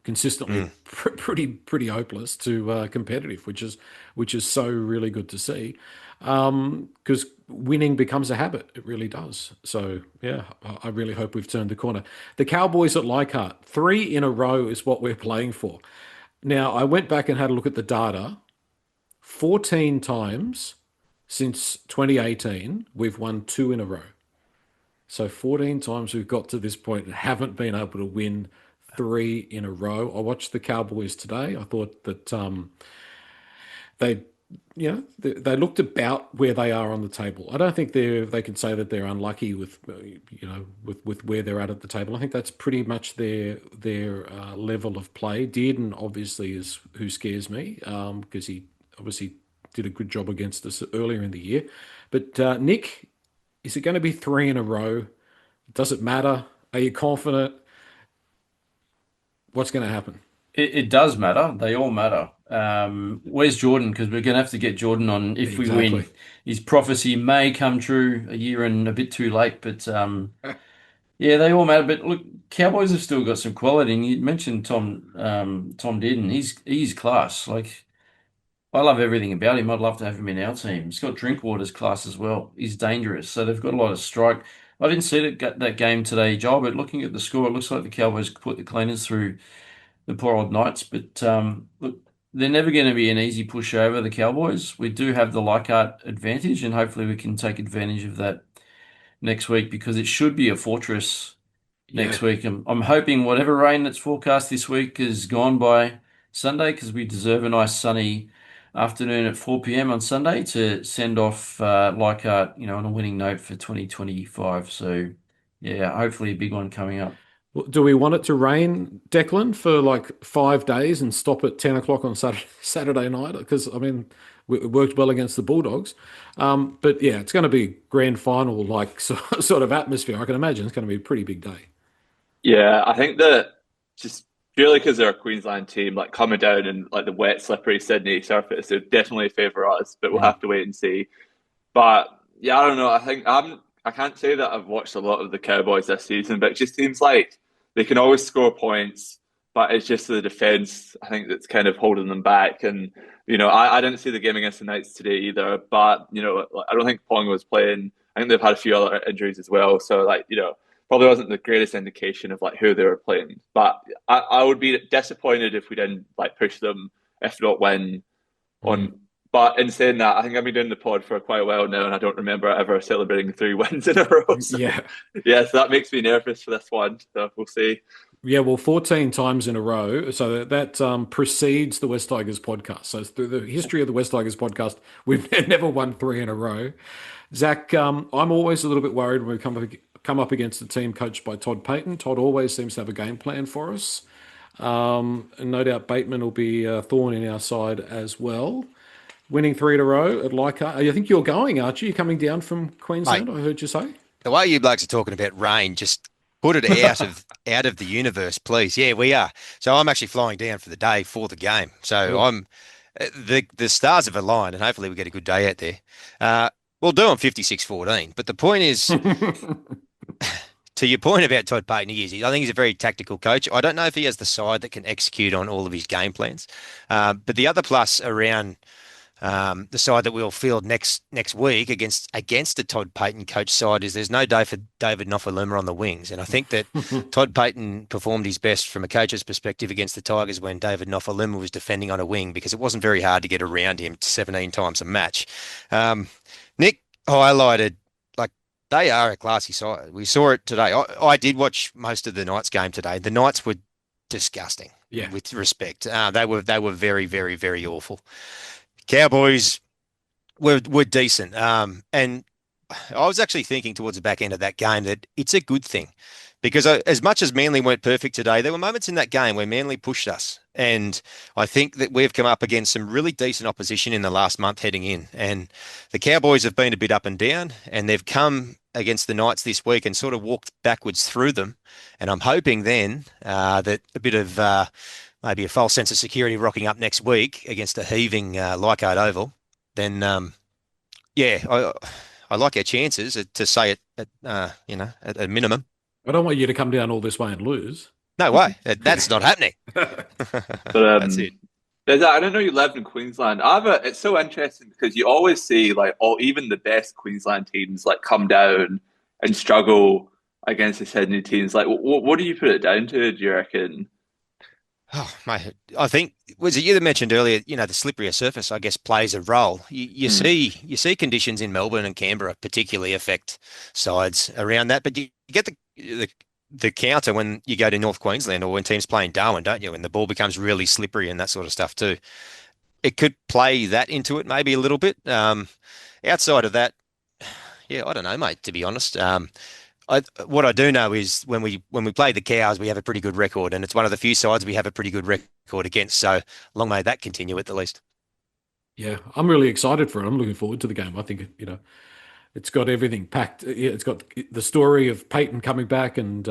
consistently pretty hopeless to competitive, which is so really good to see, because winning becomes a habit. It really does. So yeah, I really hope we've turned the corner. The Cowboys at Leichhardt, 3 in a row is what we're playing for. Now I went back and had a look at the data. 14 times since 2018, we've won 2 in a row. So 14 times we've got to this point and haven't been able to win 3 in a row. I watched the Cowboys today. I thought that they looked about where they are on the table. I don't think they can say that they're unlucky with with where they're at the table. I think that's pretty much their level of play. Dearden obviously is who scares me, because he obviously did a good job against us earlier in the year. But Nick, is it going to be 3 in a row? Does it matter? Are you confident? What's going to happen? It does matter. They all matter. Where's Jordan? Because we're going to have to get Jordan on if we win. His prophecy may come true a year and a bit too late, but yeah, they all matter. But look, Cowboys have still got some quality. And you mentioned Tom Dearden. He's class. Like, I love everything about him. I'd love to have him in our team. Scott Drinkwater's class as well. He's dangerous. So they've got a lot of strike. I didn't see that game today, Joel, but looking at the score, it looks like the Cowboys put the cleaners through the poor old Knights. But look, they're never going to be an easy push over the Cowboys. We do have the Leichhardt advantage, and hopefully we can take advantage of that next week, because it should be a fortress next week. I'm hoping whatever rain that's forecast this week is gone by Sunday, because we deserve a nice sunny afternoon at 4 p.m. on Sunday to send off Leichhardt, on a winning note for 2025. So yeah, hopefully a big one coming up. Do we want it to rain, Declan, for like 5 days and stop at 10 o'clock on Saturday night? Because, I mean, it worked well against the Bulldogs. But yeah, it's going to be grand final like sort of atmosphere. I can imagine it's going to be a pretty big day. Yeah, I think that just purely because they're a Queensland team, like coming down and like the wet, slippery Sydney surface, it would definitely favour us, but we'll have to wait and see. But yeah, I don't know. I think I can't say that I've watched a lot of the Cowboys this season, but it just seems like they can always score points, but it's just the defence, I think, that's kind of holding them back. And, I didn't see the game against the Knights today either, but, I don't think Pong was playing. I think they've had a few other injuries as well. So, probably wasn't the greatest indication of, who they were playing. But I would be disappointed if we didn't, push them, if not win on. But in saying that, I think I've been doing the pod for quite a while now, and I don't remember ever celebrating 3 wins in a row. So, so that makes me nervous for this one. So we'll see. Yeah, well, 14 times in a row. So that precedes the West Tigers podcast. So through the history of the West Tigers podcast, we've never won 3 in a row. Zach, I'm always a little bit worried when we come up against a team coached by Todd Payton. Todd always seems to have a game plan for us. And no doubt Bateman will be a thorn in our side as well. Winning 3 in a row at Leichhardt. I think you're going, aren't you? You're coming down from Queensland, I heard you say. The way you blokes are talking about rain, just put it out of the universe, please. Yeah, we are. So I'm actually flying down for the day for the game. So I'm the stars have aligned, and hopefully we get a good day out there. We'll do on 56-14. But the point is, to your point about Todd Payton, I think he's a very tactical coach. I don't know if he has the side that can execute on all of his game plans. But the other plus around the side that we'll field next week against the Todd Payton coach side is there's no day for David Nofaluma on the wings, and I think that Todd Payton performed his best from a coach's perspective against the Tigers when David Nofaluma was defending on a wing because it wasn't very hard to get around him 17 times a match. Nick highlighted like they are a classy side. We saw it today. I did watch most of the Knights game today. The Knights were disgusting. Yeah. With respect, they were very, very, very awful. Cowboys were decent. And I was actually thinking towards the back end of that game that it's a good thing because as much as Manly weren't perfect today, there were moments in that game where Manly pushed us. And I think that we've come up against some really decent opposition in the last month heading in. And the Cowboys have been a bit up and down, and they've come against the Knights this week and sort of walked backwards through them. And I'm hoping then that a bit of maybe a false sense of security rocking up next week against a heaving Leichhardt Oval, then I like our chances to say it at a minimum. I don't want you to come down all this way and lose. No way, that's not happening. But That's it. I don't know you lived in Queensland. It's so interesting because you always see like even the best Queensland teams like come down and struggle against the Sydney teams. Like, what do you put it down to? Do you reckon? Oh, mate, I think was it you that mentioned earlier? The slipperier surface, I guess, plays a role. You see conditions in Melbourne and Canberra particularly affect sides around that, but you get the counter when you go to North Queensland or when teams play in Darwin, don't you? And the ball becomes really slippery and that sort of stuff too. It could play that into it maybe a little bit. Outside of that, yeah, I don't know, mate. To be honest. What I do know is when we play the Cows, we have a pretty good record, and it's one of the few sides we have a pretty good record against. So long may that continue at the least. Yeah, I'm really excited for it. I'm looking forward to the game. I think it's got everything packed. It's got the story of Peyton coming back and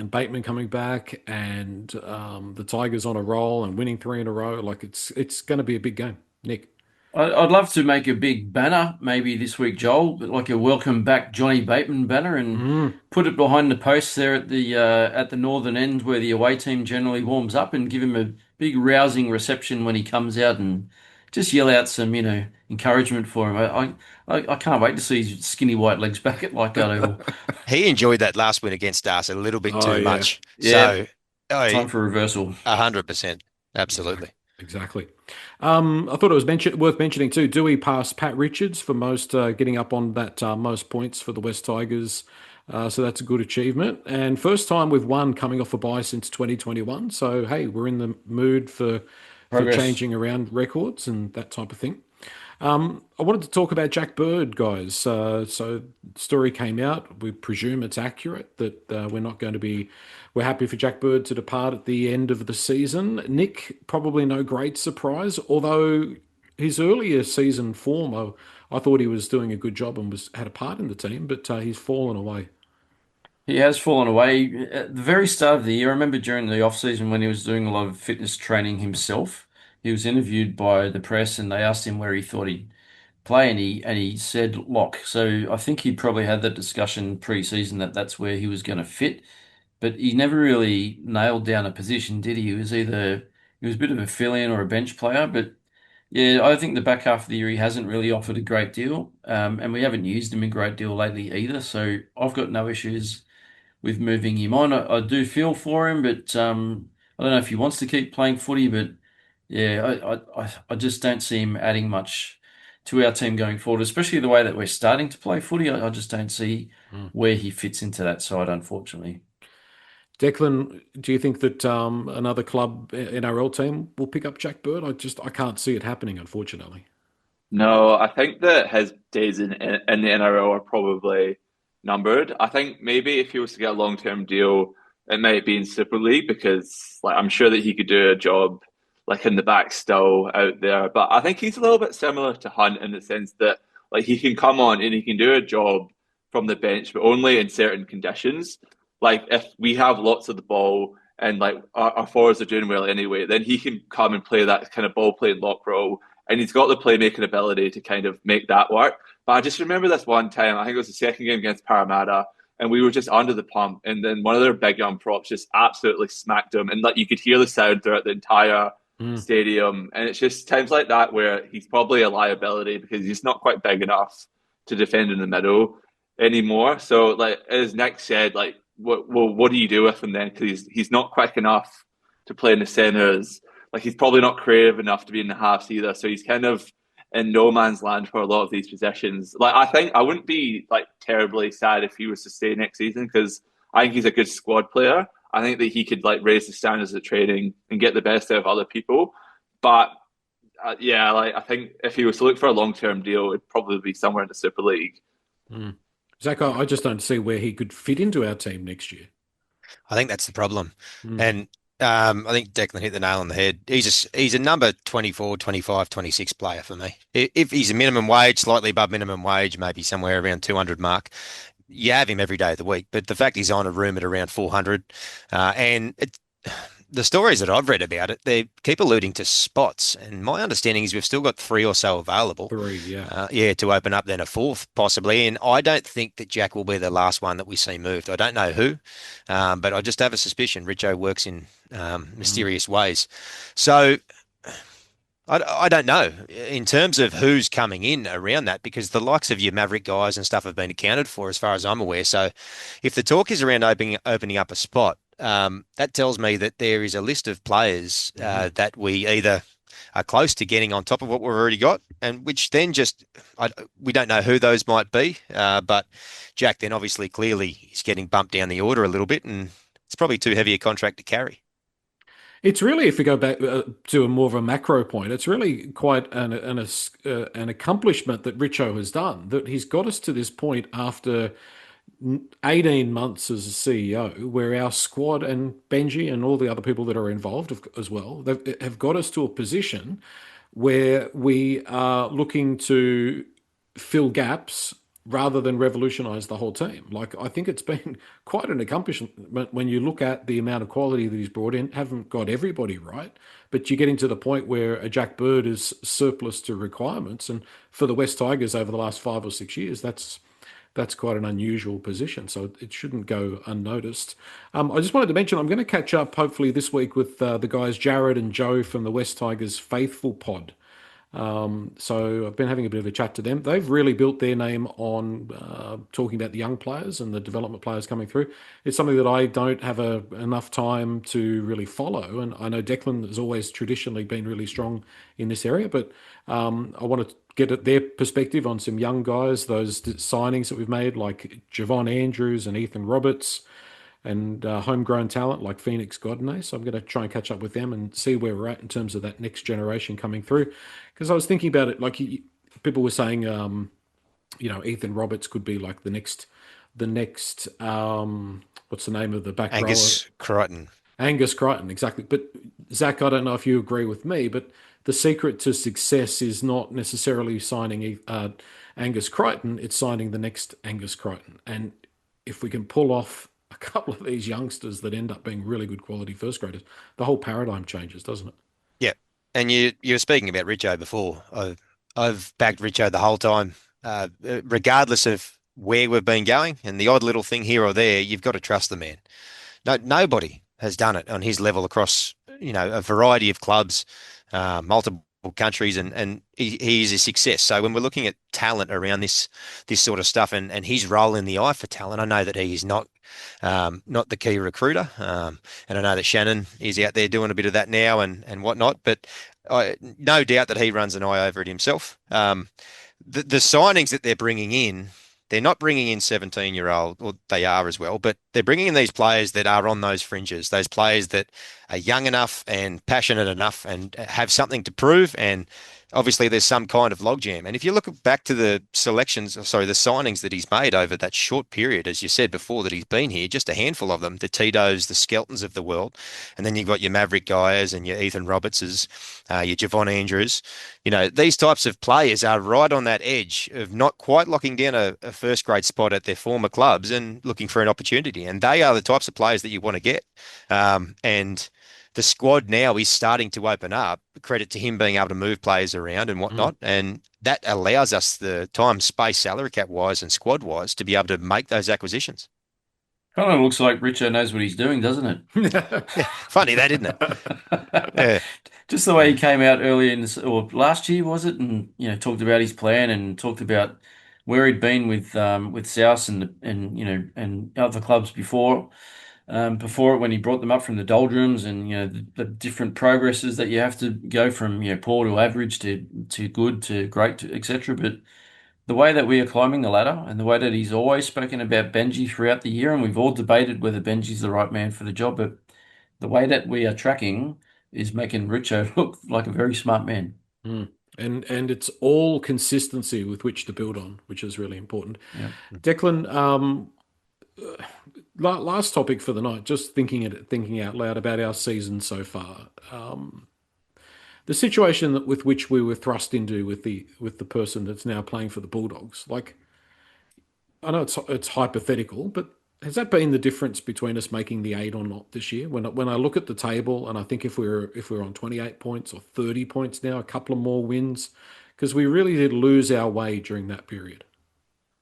Bateman coming back, and the Tigers on a roll and winning 3 in a row. Like it's going to be a big game, Nick. I'd love to make a big banner maybe this week, Joel, like a welcome back Johnny Bateman banner, and put it behind the post there at the northern end where the away team generally warms up, and give him a big rousing reception when he comes out, and just yell out some encouragement for him. I can't wait to see his skinny white legs back at Leichhardt Oval. He enjoyed that last win against us a little bit too much. Yeah. So Time for reversal. 100%, absolutely. Exactly. I thought it was worth mentioning too. Dewey passed Pat Richards for most getting up on that most points for the West Tigers. So that's a good achievement. And first time we've won coming off a bye since 2021. So, hey, we're in the mood for changing around records and that type of thing. I wanted to talk about Jack Bird, guys. So the story came out. We presume it's accurate that we're happy for Jack Bird to depart at the end of the season. Nick, probably no great surprise, although his earlier season form, I thought he was doing a good job and had a part in the team, but he's fallen away. He has fallen away. At the very start of the year, I remember during the off-season when he was doing a lot of fitness training himself, he was interviewed by the press and they asked him where he thought he'd play, and he said lock. So I think he probably had that discussion pre-season that that's where he was going to fit, but he never really nailed down a position, did he? He was a bit of a fill-in or a bench player, but yeah, I think the back half of the year he hasn't really offered a great deal, and we haven't used him a great deal lately either. So I've got no issues with moving him on. I do feel for him, but I don't know if he wants to keep playing footy. But yeah, I just don't see him adding much to our team going forward, especially the way that we're starting to play footy. I just don't see where he fits into that side, unfortunately. Declan, do you think that another club NRL team will pick up Jack Bird? I can't see it happening, unfortunately. No, I think that his days in the NRL are probably numbered. I think maybe if he was to get a long-term deal, it might be in Super League because like I'm sure that he could do a job like in the back still out there. But I think he's a little bit similar to Hunt in the sense that like he can come on and he can do a job from the bench, but only in certain conditions. Like if we have lots of the ball and like our forwards are doing well anyway, then he can come and play that kind of ball playing lock role. And he's got the playmaking ability to kind of make that work. But I just remember this one time, I think it was the second game against Parramatta, and we were just under the pump. And then one of their big young props just absolutely smacked him, and like you could hear the sound throughout the entire stadium. And it's just times like that where he's probably a liability because he's not quite big enough to defend in the middle anymore. So, like as Nick said, like what do you do with him then? Because he's not quick enough to play in the centres. Like he's probably not creative enough to be in the halves either. So he's kind of in no man's land for a lot of these positions. Like I think I wouldn't be like terribly sad if he was to stay next season because I think he's a good squad player. I think that he could like raise the standards of training and get the best out of other people. But yeah, like I think if he was to look for a long-term deal, it'd probably be somewhere in the Super League. Zach, I just don't see where he could fit into our team next year. I think that's the problem. And I think Declan hit the nail on the head. He's a number 24, 25, 26 player for me. If he's a minimum wage, slightly above minimum wage, maybe somewhere around 200 mark, you have him every day of the week. But the fact he's on a room at around 400, and the stories that I've read about it, they keep alluding to spots. And my understanding is we've still got 3 or so available. 3, yeah. To open up then a 4th possibly. And I don't think that Jack will be the last one that we see moved. I don't know who, but I just have a suspicion Richo works in mysterious ways. So I don't know in terms of who's coming in around that because the likes of your Maverick guys and stuff have been accounted for as far as I'm aware. So if the talk is around opening up a spot, that tells me that there is a list of players that we either are close to getting on top of what we've already got, and which then we don't know who those might be. But Jack then obviously clearly is getting bumped down the order a little bit, and it's probably too heavy a contract to carry. It's really, if we go back to a more of a macro point, it's really quite an accomplishment that Richo has done, that he's got us to this point after 18 months as a CEO, where our squad and Benji and all the other people that are involved as well, they have got us to a position where we are looking to fill gaps rather than revolutionize the whole team. Like, I think it's been quite an accomplishment when you look at the amount of quality that he's brought in. Haven't got everybody right, but you're getting to the point where a Jack Bird is surplus to requirements. And for the West Tigers over the last 5 or 6 years, that's quite an unusual position. So it shouldn't go unnoticed. I just wanted to mention, I'm going to catch up hopefully this week with the guys, Jared and Joe from the West Tigers Faithful Pod. So I've been having a bit of a chat to them. They've really built their name on talking about the young players and the development players coming through. It's something that I don't have enough time to really follow. And I know Declan has always traditionally been really strong in this area, but I want to get at their perspective on some young guys, those signings that we've made, like Javon Andrews and Ethan Roberts, and homegrown talent like Phoenix Godinez. So I'm going to try and catch up with them and see where we're at in terms of that next generation coming through. Because I was thinking about it, like people were saying, Ethan Roberts could be like the next, what's the name of the back Angus rower? Crichton. Angus Crichton, exactly. But Zach, I don't know if you agree with me, but the secret to success is not necessarily signing Angus Crichton, it's signing the next Angus Crichton. And if we can pull off a couple of these youngsters that end up being really good quality first graders, the whole paradigm changes, doesn't it? Yeah. And you were speaking about Richo before. I've backed Richo the whole time, regardless of where we've been going and the odd little thing here or there, you've got to trust the man. Nobody has done it on his level across, a variety of clubs, multiple countries, and he's a success. So when we're looking at talent around this sort of stuff and his role in the eye for talent, I know that he's not the key recruiter, and I know that Shannon is out there doing a bit of that now and whatnot. But no doubt that he runs an eye over it himself. The signings that they're bringing in. They're not bringing in 17-year-old, or they are as well, but they're bringing in these players that are on those fringes, those players that are young enough and passionate enough and have something to prove. And obviously there's some kind of logjam. And if you look back to the signings that he's made over that short period, as you said before, that he's been here, just a handful of them, the Titos, the Skeltons of the world. And then you've got your Maverick guys and your Ethan Robertses, your Javon Andrews. These types of players are right on that edge of not quite locking down a first grade spot at their former clubs and looking for an opportunity. And they are the types of players that you want to get. And the squad now is starting to open up, credit to him being able to move players around and whatnot. And that allows us the time, space, salary cap wise and squad wise to be able to make those acquisitions. Kind of looks like Richo knows what he's doing, doesn't Yeah, funny that, isn't it? it? Yeah, Just the way he came out earlier or last year, was it? And talked about his plan and talked about where he'd been with South and and other clubs before it when he brought them up from the doldrums and the different progresses that you have to go from poor to average to good to great to etc. But the way that we are climbing the ladder and the way that he's always spoken about Benji throughout the year, and we've all debated whether Benji's the right man for the job, but the way that we are tracking is making Richo look like a very smart man. Mm. And it's all consistency with which to build on, which is really important. Yeah. Declan, last topic for the night. Just thinking out loud about our season so far. The situation with which we were thrust into with the person that's now playing for the Bulldogs. Like, I know it's hypothetical, but has that been the difference between us making the eight or not this year? When I look at the table and I think if we're on 28 points or 30 points now, a couple of more wins, because we really did lose our way during that period.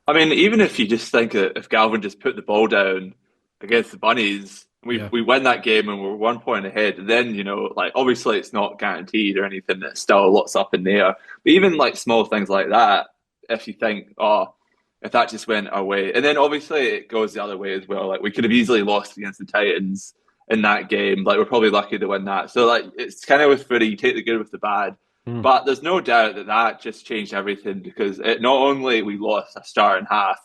I mean, even if you just think that if Galvin just put the ball down against the Bunnies, Yeah, we win that game and we're 1 point ahead, and then like obviously it's not guaranteed or anything. There's still lots up in there. But even like small things like that, if you think, oh, if that just went our way, and then obviously it goes the other way as well. Like we could have easily lost against the Titans in that game. Like we're probably lucky to win that. So like it's kind of with footy, you take the good with the bad. mm. But there's no doubt that that just changed everything because it not only we lost a starting half,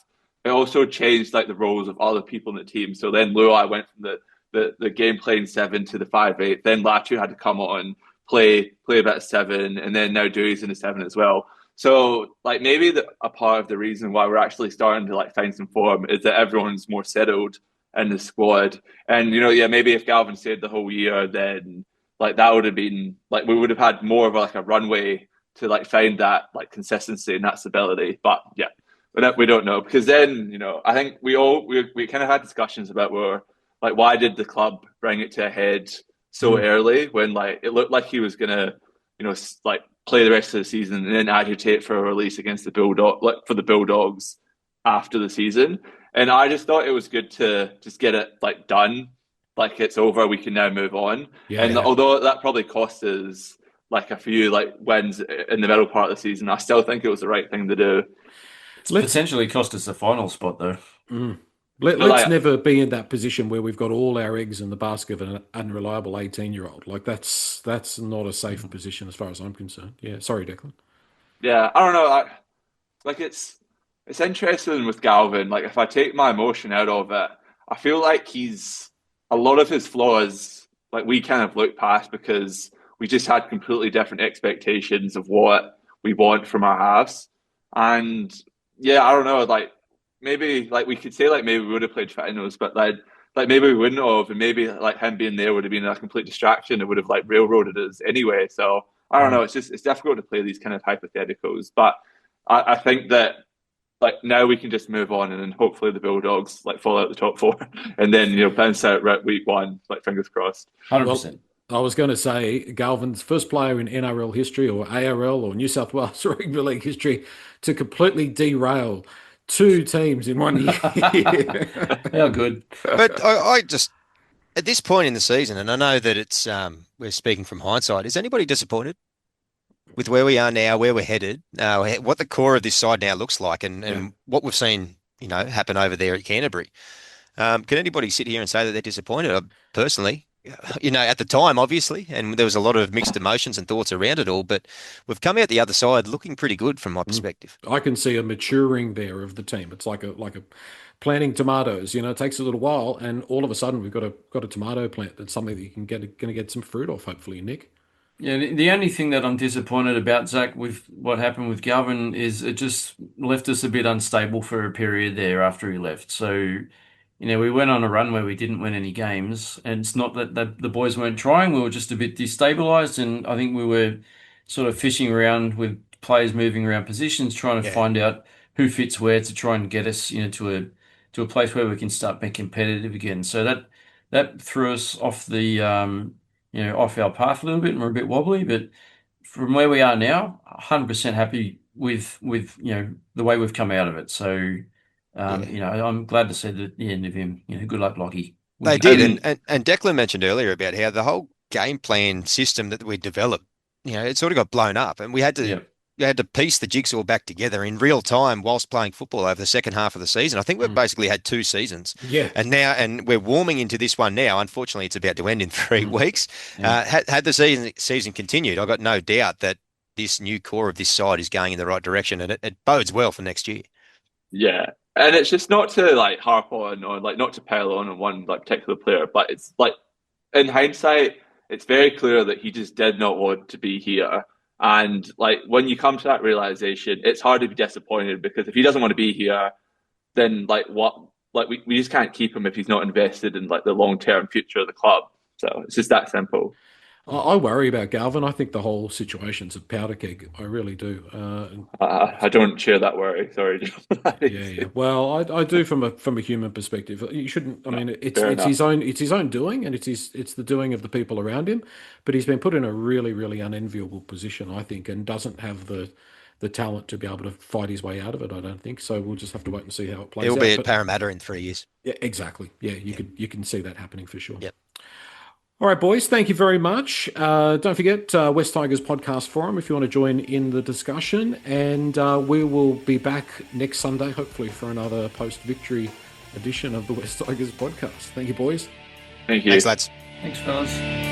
it also changed like the roles of other people in the team. So then Luai went from the game playing seven to the 5'8". Then Latu had to come on, play about seven, and then now Dewey's in the seven as well. So like maybe a part of the reason why we're actually starting to like find some form is that everyone's more settled in the squad. And yeah, maybe if Galvin stayed the whole year, then like that would have been like we would have had more of like a runway to like find that like consistency and that stability. But yeah, we don't know because then I think we kind of had discussions about where like why did the club bring it to a head so Mm. early when like it looked like he was gonna like play the rest of the season and then agitate for a release against the Bulldog like for the Bulldogs after the season. And I just thought it was good to just get it like done, like it's over. We can now move on. Yeah, And yeah. although that probably cost us like a few like wins in the middle part of the season, I still think it was the right thing to do. It's Let's potentially cost us the final spot though. mm. But Let's like, never be in that position where we've got all our eggs in the basket of an unreliable 18-year-old. Like that's not a safe Mhm. position as far as I'm concerned. Yeah, sorry, Declan. yeah, I don't know. Like it's interesting with Galvin. Like if I take my emotion out of it, I feel like he's a lot of his flaws. Like we kind of look past because we just had completely different expectations of what we want from our halves. And yeah, I don't know. Like maybe like we could say like maybe we would have played finals, but like maybe we wouldn't have, and maybe like him being there would have been a complete distraction. It would have like railroaded us anyway. So I don't know. Mm. It's difficult to play these kind of hypotheticals, but I think that like now we can just move on and then hopefully the Bulldogs like fall out the top four and then bounce out right week one, like fingers crossed. Well, 100%. I was going to say Galvin's first player in NRL history or ARL or New South Wales Rugby League history to completely derail two teams in one year. How good. but I just at this point in the season, and I know that it's we're speaking from hindsight. Is anybody disappointed with where we are now, where we're headed, what the core of this side now looks like, and Yeah. and what we've seen, happen over there at Canterbury? Can anybody sit here and say that they're disappointed? Personally, at the time, obviously, and there was a lot of mixed emotions and thoughts around it all, but we've come out the other side looking pretty good from my Mm. perspective. I can see a maturing there of the team. It's like a planting tomatoes. It takes a little while, and all of a sudden we've got a tomato plant that's something that you can get going to get some fruit off. Hopefully, Nick. Yeah, the only thing that I'm disappointed about, Zach, with what happened with Galvin is it just left us a bit unstable for a period there after he left. So, we went on a run where we didn't win any games, and it's not that the boys weren't trying. We were just a bit destabilized, and I think we were sort of fishing around with players moving around positions, trying to Yeah. find out who fits where to try and get us, to a place where we can start being competitive again. So that threw us off off our path a little bit, and we're a bit wobbly. But from where we are now, 100% happy with the way we've come out of it. So You know, I'm glad to see the end of him. You know, good luck, Lockie. They did, and Declan mentioned earlier about how the whole game plan system that we developed, it sort of got blown up, and Yeah. we had to piece the jigsaw back together in real time whilst playing football over the second half of the season. I think we've basically had 2 seasons, Yeah. and we're warming into this one now. Unfortunately, it's about to end in 3 weeks. Yeah. Had the season continued, I've got no doubt that this new core of this side is going in the right direction, and it bodes well for next year. Yeah. And it's just not to like harp on or like not to pile on one like particular player, but it's like in hindsight, it's very clear that he just did not want to be here. And like when you come to that realization, it's hard to be disappointed because if he doesn't want to be here, then like what like we just can't keep him if he's not invested in like the long term future of the club. So it's just that simple. I worry about Galvin. I think the whole situation's a powder keg. I really do. I don't share that worry. Sorry. Yeah. Well, I do from a human perspective. You shouldn't. I mean, it's his own doing, and it's the doing of the people around him. But he's been put in a really, really unenviable position, I think, and doesn't have the talent to be able to fight his way out of it. I don't think so. We'll just have to wait and see how it plays out. He'll be at Parramatta in 3 years. Yeah, exactly. Yeah, you can see that happening for sure. Yep. All right, boys, thank you very much. Don't forget West Tigers Podcast Forum if you want to join in the discussion. And we will be back next Sunday, hopefully, for another post-victory edition of the West Tigers Podcast. Thank you, boys. Thank you. Thanks, lads. Thanks, fellas.